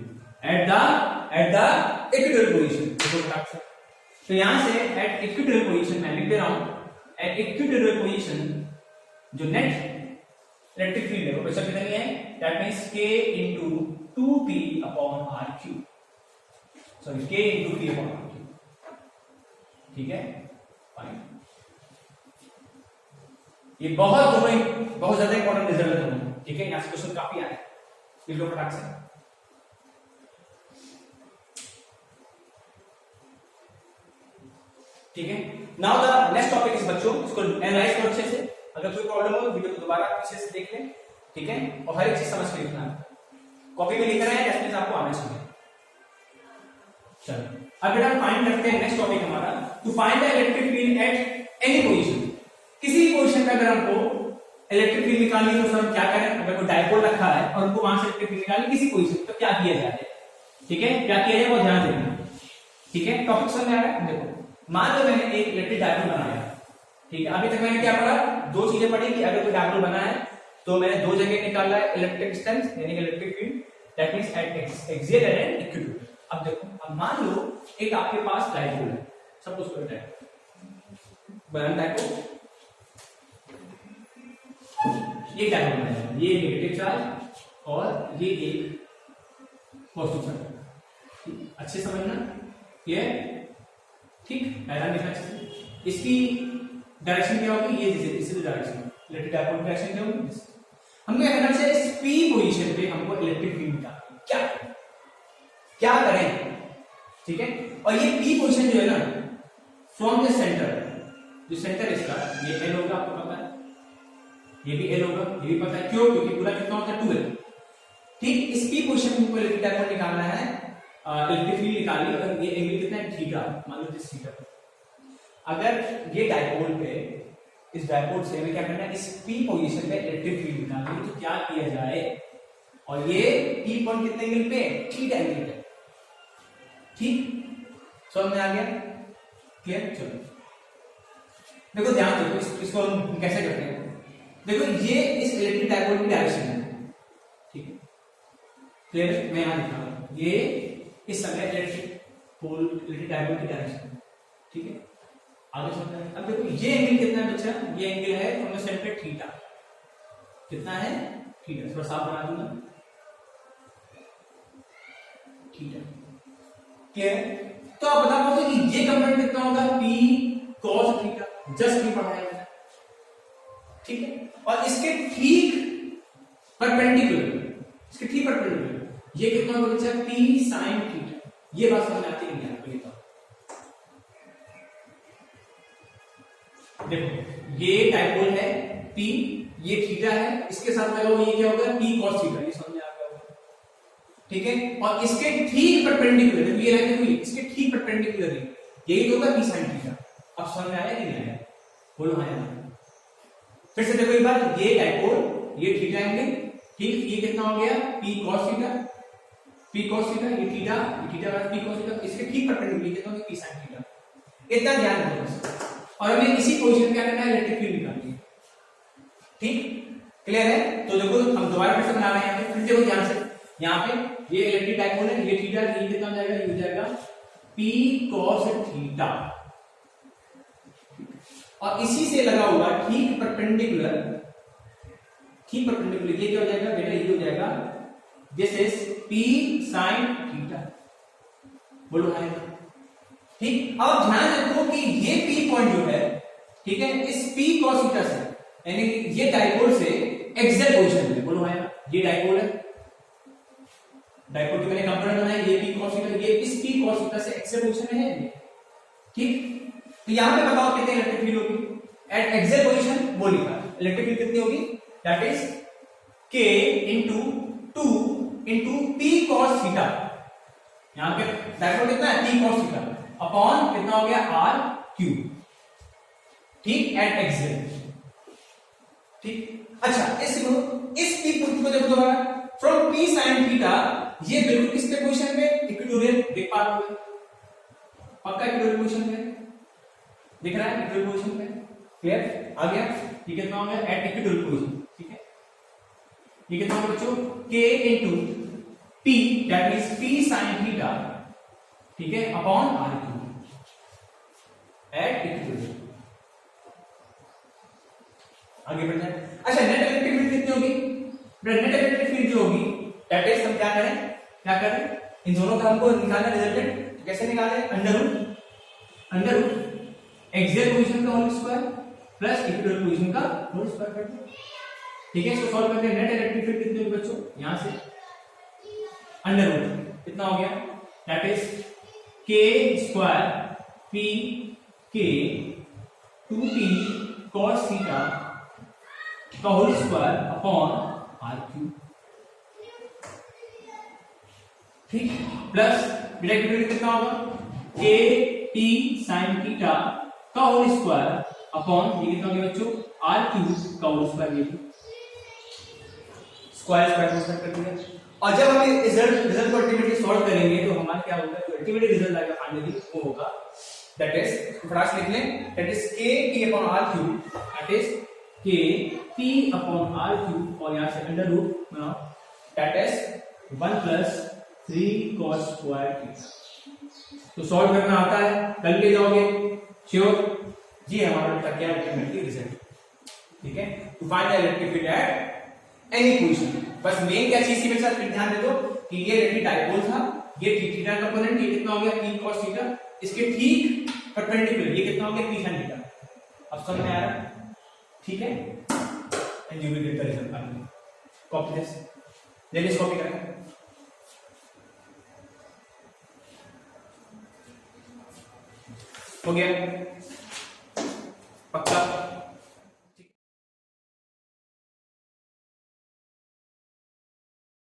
at the equatorial position. तो यहां से एट इक्विटोरियल पोजीशन मैं लिख दे रहा हूं, एट इक्विटोरियल पोजीशन जो नेट इलेक्ट्रिक फील्ड है वो कैसे कितनी है, that means K into 2P upon R Q, sorry K into P upon R Q, ठीक है, फाइन। ये बहुत ज्यादा इंपॉर्टेंट रिजल्ट है, ठीक है, यहां से क्वेश्चन काफी आए, बिल्कुल फटाक से। ठीक है, now the next topic is बच्चों, इसको एनालाइज करो अच्छे से, अगर कोई प्रॉब्लम हो वीडियो को दोबारा अच्छे से देख लें, ठीक है, और हर एक चीज समझ के लिखना है, कॉपी में लिख रहे हैं जैसे आपको आना चाहिए। चलो अब बेटा फाइंड करते हैं नेक्स्ट टॉपिक हमारा, to find the electric field at any position. किसी भी पोजीशन पे अगर हमको इलेक्ट्रिक फील्ड निकालनी है तो हम क्या करें, अगर कोई डायपोल रखा है और उनको वहां से इलेक्ट्रिक फील्ड निकालनी किसी पोजीशन तो क्या किया जाए, ठीक है, क्या किया जाए वो ध्यान देना, ठीक है। टॉपिक समझ में आ रहा है, देखो मान लो मैंने एक इलेक्ट्रिक डायपोल बनाया, ठीक है, अभी तक मैंने क्या पढ़ा, दो चीजें पढ़ी कि अगर कोई डायपोल बना है तो मैंने दो जगह निकाला है इलेक्ट्रिक डिस्टेंस यानी कि electric field, that means eight axial and equatorial. अब देखो, अब मान लो एक आपके पास डायपोल है, सपोज करो डायपोल बनाना डायपोल, ये क्या होना है, ये नेगेटिव चार्ज और ये एक पॉजिटिव चार्ज। अच्छे समझना ये ठीक डायग्राम देखना चाहिए। इसकी डायरेक्शन क्या होगी, ये जैसे इसी डायरेक्शन इलेक्ट्रिक डायपोल की डायरेक्शन क्या होगी। हमको क्या करना चाहिए, इस पी पोजीशन पे हमको इलेक्ट्रिक फील्ड निकालनी है। क्या करें, ठीक है। और ये पी पोजीशन जो है ना, फ्रॉम द सेंटर, जो सेंटर इसका ये एल होगा, आपको पता है, ये भी एल होगा, ये भी पता है। क्यों, क्योंकि पूरा कितना होता है 2l। ठीक, इस पी पोजीशन में हमको इलेक्ट्रिक डायपोल निकालना है, इलेक्ट्रिक फील्ड निकालनी है। और ये एंगल कितना है, थीटा, मान लो दिस थीटा। अगर ये डायपोल पे, इस डायपोल से हमें क्या करना है, इस पी पोजीशन पे इलेक्ट्रिक फील्ड निकालनी है। तो क्या किया जाए, और ये पी पॉइंट कितने एंगल पे, थीटा एंगल पे। ठीक, समझ में आ गया, क्लियर। चलो देखो ध्यान दो, इसको हम कैसे करते हैं। देखो ये इस इलेक्ट्रिक डायपोल की डायरेक्शन है, ठीक है, क्लियर। मैं यहां लिखा हूं, ये इस समय इलेक्ट्रिक डायपोल की डायरेक्शन है, ठीक है। आगे चलते हैं। अब देखो ये एंगल कितना है बच्चा, ये एंगल है फ्रॉम द सेंटर थीटा, कितना है, थीटा। थोड़ा साफ बना दूंगा, थीटा, क्लियर। तो आप बता पाओगे कि ये कंपोनेंट कितना होगा, p cos थीटा, जस्ट भी पढ़ा है, ठीक है। और इसके ठीक परपेंडिकुलर, इसके ठीक परपेंडिकुलर ये कितना होगा बच्चा, p sin थीटा। ये बात समझ आती है, आपको ये देखो, ये डायपोल है p, ये थीटा है, इसके साथ लगा हुआ ये क्या होगा, p cos थीटा। ये समझ में आ गया होगा, ठीक है। और इसके ठीक परपेंडिकुलर, ये लाइन हुई, इसके ठीक परपेंडिकुलर है, यही तो होगा p sin थीटा। अब समझ में आया कि नहीं आया, बोलो आया। फिर से देखो एक बार, ये डायपोल, ये थीटा एंगल, ठीक, ये कितना हो गया, p cos theta, p cos theta, ये थीटा p cos थीटा, इसके ठीक परपेंडिकुलर कितना होगा, p sin थीटा। इतना ध्यान रखना। और हमें इसी पोजीशन क्या करना है, इलेक्ट्रिक फील्ड निकालनी है, ठीक, क्लियर है। तो देखो हम दोबारा फिर से बना रहे हैं, फिर देखो ध्यान से, यहाँ पे ये इलेक्ट्रिक डायपोल है, ये थीटा, ये कितना हो जाएगा, ये हो जाएगा p cos थीटा। और इसी से लगा हुआ ठीक परपेंडिकुलर, ये क्या हो जाएगा बेटा, ये हो जाएगा this is p sin theta. बोलो है, ठीक। अब ध्यान रखो कि ये p पॉइंट जो है, ठीक है, इस p cos थीटा से, यानी ये डायपोल से एक्जेक्ट पोजीशन में, बोलो है, ये डायपोल है, डायपोल के मैंने कंपोनेंट बनाया, ये p cos थीटा, ये इस p cos थीटा से एक्जेक्ट पोजीशन में है, ठीक। तो यहां पे बताओ कितनी इलेक्ट्रिक फील्ड होगी एट एक्जेक्ट पोजीशन, वो लिखा इलेक्ट्रिक फील्ड कितनी होगी, that is k into 2 into p cos theta. यहां पे डायपोल कितना है, p cos थीटा अपॉन कितना हो गया, r क्यूब, ठीक, एट एक्जेक्ट, ठीक। अच्छा, इस p पॉइंट को देखो दोबारा, फ्रॉम p sin थीटा, ये बिल्कुल किसके पोजीशन में, इक्वेटोरियल, देख पा रहे हो, पक्का इक्वेटोरियल पोजीशन में दिख रहा है, इक्वेटोरियल पोजीशन में, क्लियर आ गया। ये कितना हो गया, एट इक्वेटोरियल पोजीशन, ठीक है। ये कितना होगा बच्चों, k into p, that means p sin theta, ठीक है, upon r cube at equatorial. आगे बढ़ते हैं। अच्छा, नेट इलेक्ट्रिक फील्ड कितनी होगी, नेट इलेक्ट्रिक फील्ड जो होगी, दैट इज, हम क्या करें, इन दोनों का हमको निकालना रिजल्टेंट। कैसे निकालें, अंडर रूट एक्सियल पोजीशन का whole square plus equatorial position का होल स्क्वायर कर दो, ठीक है। इसको सॉल्व करते हैं, नेट इलेक्ट्रिक फील्ड कितनी होगी बच्चों, यहां से अंडर रूट कितना हो गया, that is k square p k 2p cos थीटा का whole square upon r cube, ठीक, प्लस डायरेक्ट कितना होगा, k p sin थीटा का होल स्क्वायर अपॉन ये कितना हो गया बच्चों, r क्यूब का होल स्क्वायर, ये स्क्वायर कर दिया। और जब हम रिजल्ट को अल्टीमेटली सॉल्व करेंगे तो हमारा क्या होगा, जो अल्टीमेटली रिजल्ट आएगा फाइनली वो होगा, दैट इज, फटाफट लिख लें, that is k p upon r cube, that is k p upon r cube, और यहां से अंडर रूट बनाओ, that is 1 plus 3 cos square theta. तो सॉल्व करना आता है, कर ले जाओगे, श्योर जी, हमारा क्या अल्टीमेटली रिजल्ट ठीक है, to find the electric field at any position. बस मेन क्या चीज थी मेरे साथ, फिर ध्यान दे दो कि ये इलेक्ट्रिक डाइपोल था, ये थीटा कंपोनेंट, ये कितना हो गया p cos थीटा, इसके ठीक परपेंडिकुलर ये कितना हो गया p sin थीटा। अब समझ में आ रहा है? ठीक है, and you will get the result. Copy this, then इस कॉपी करें, हो गया।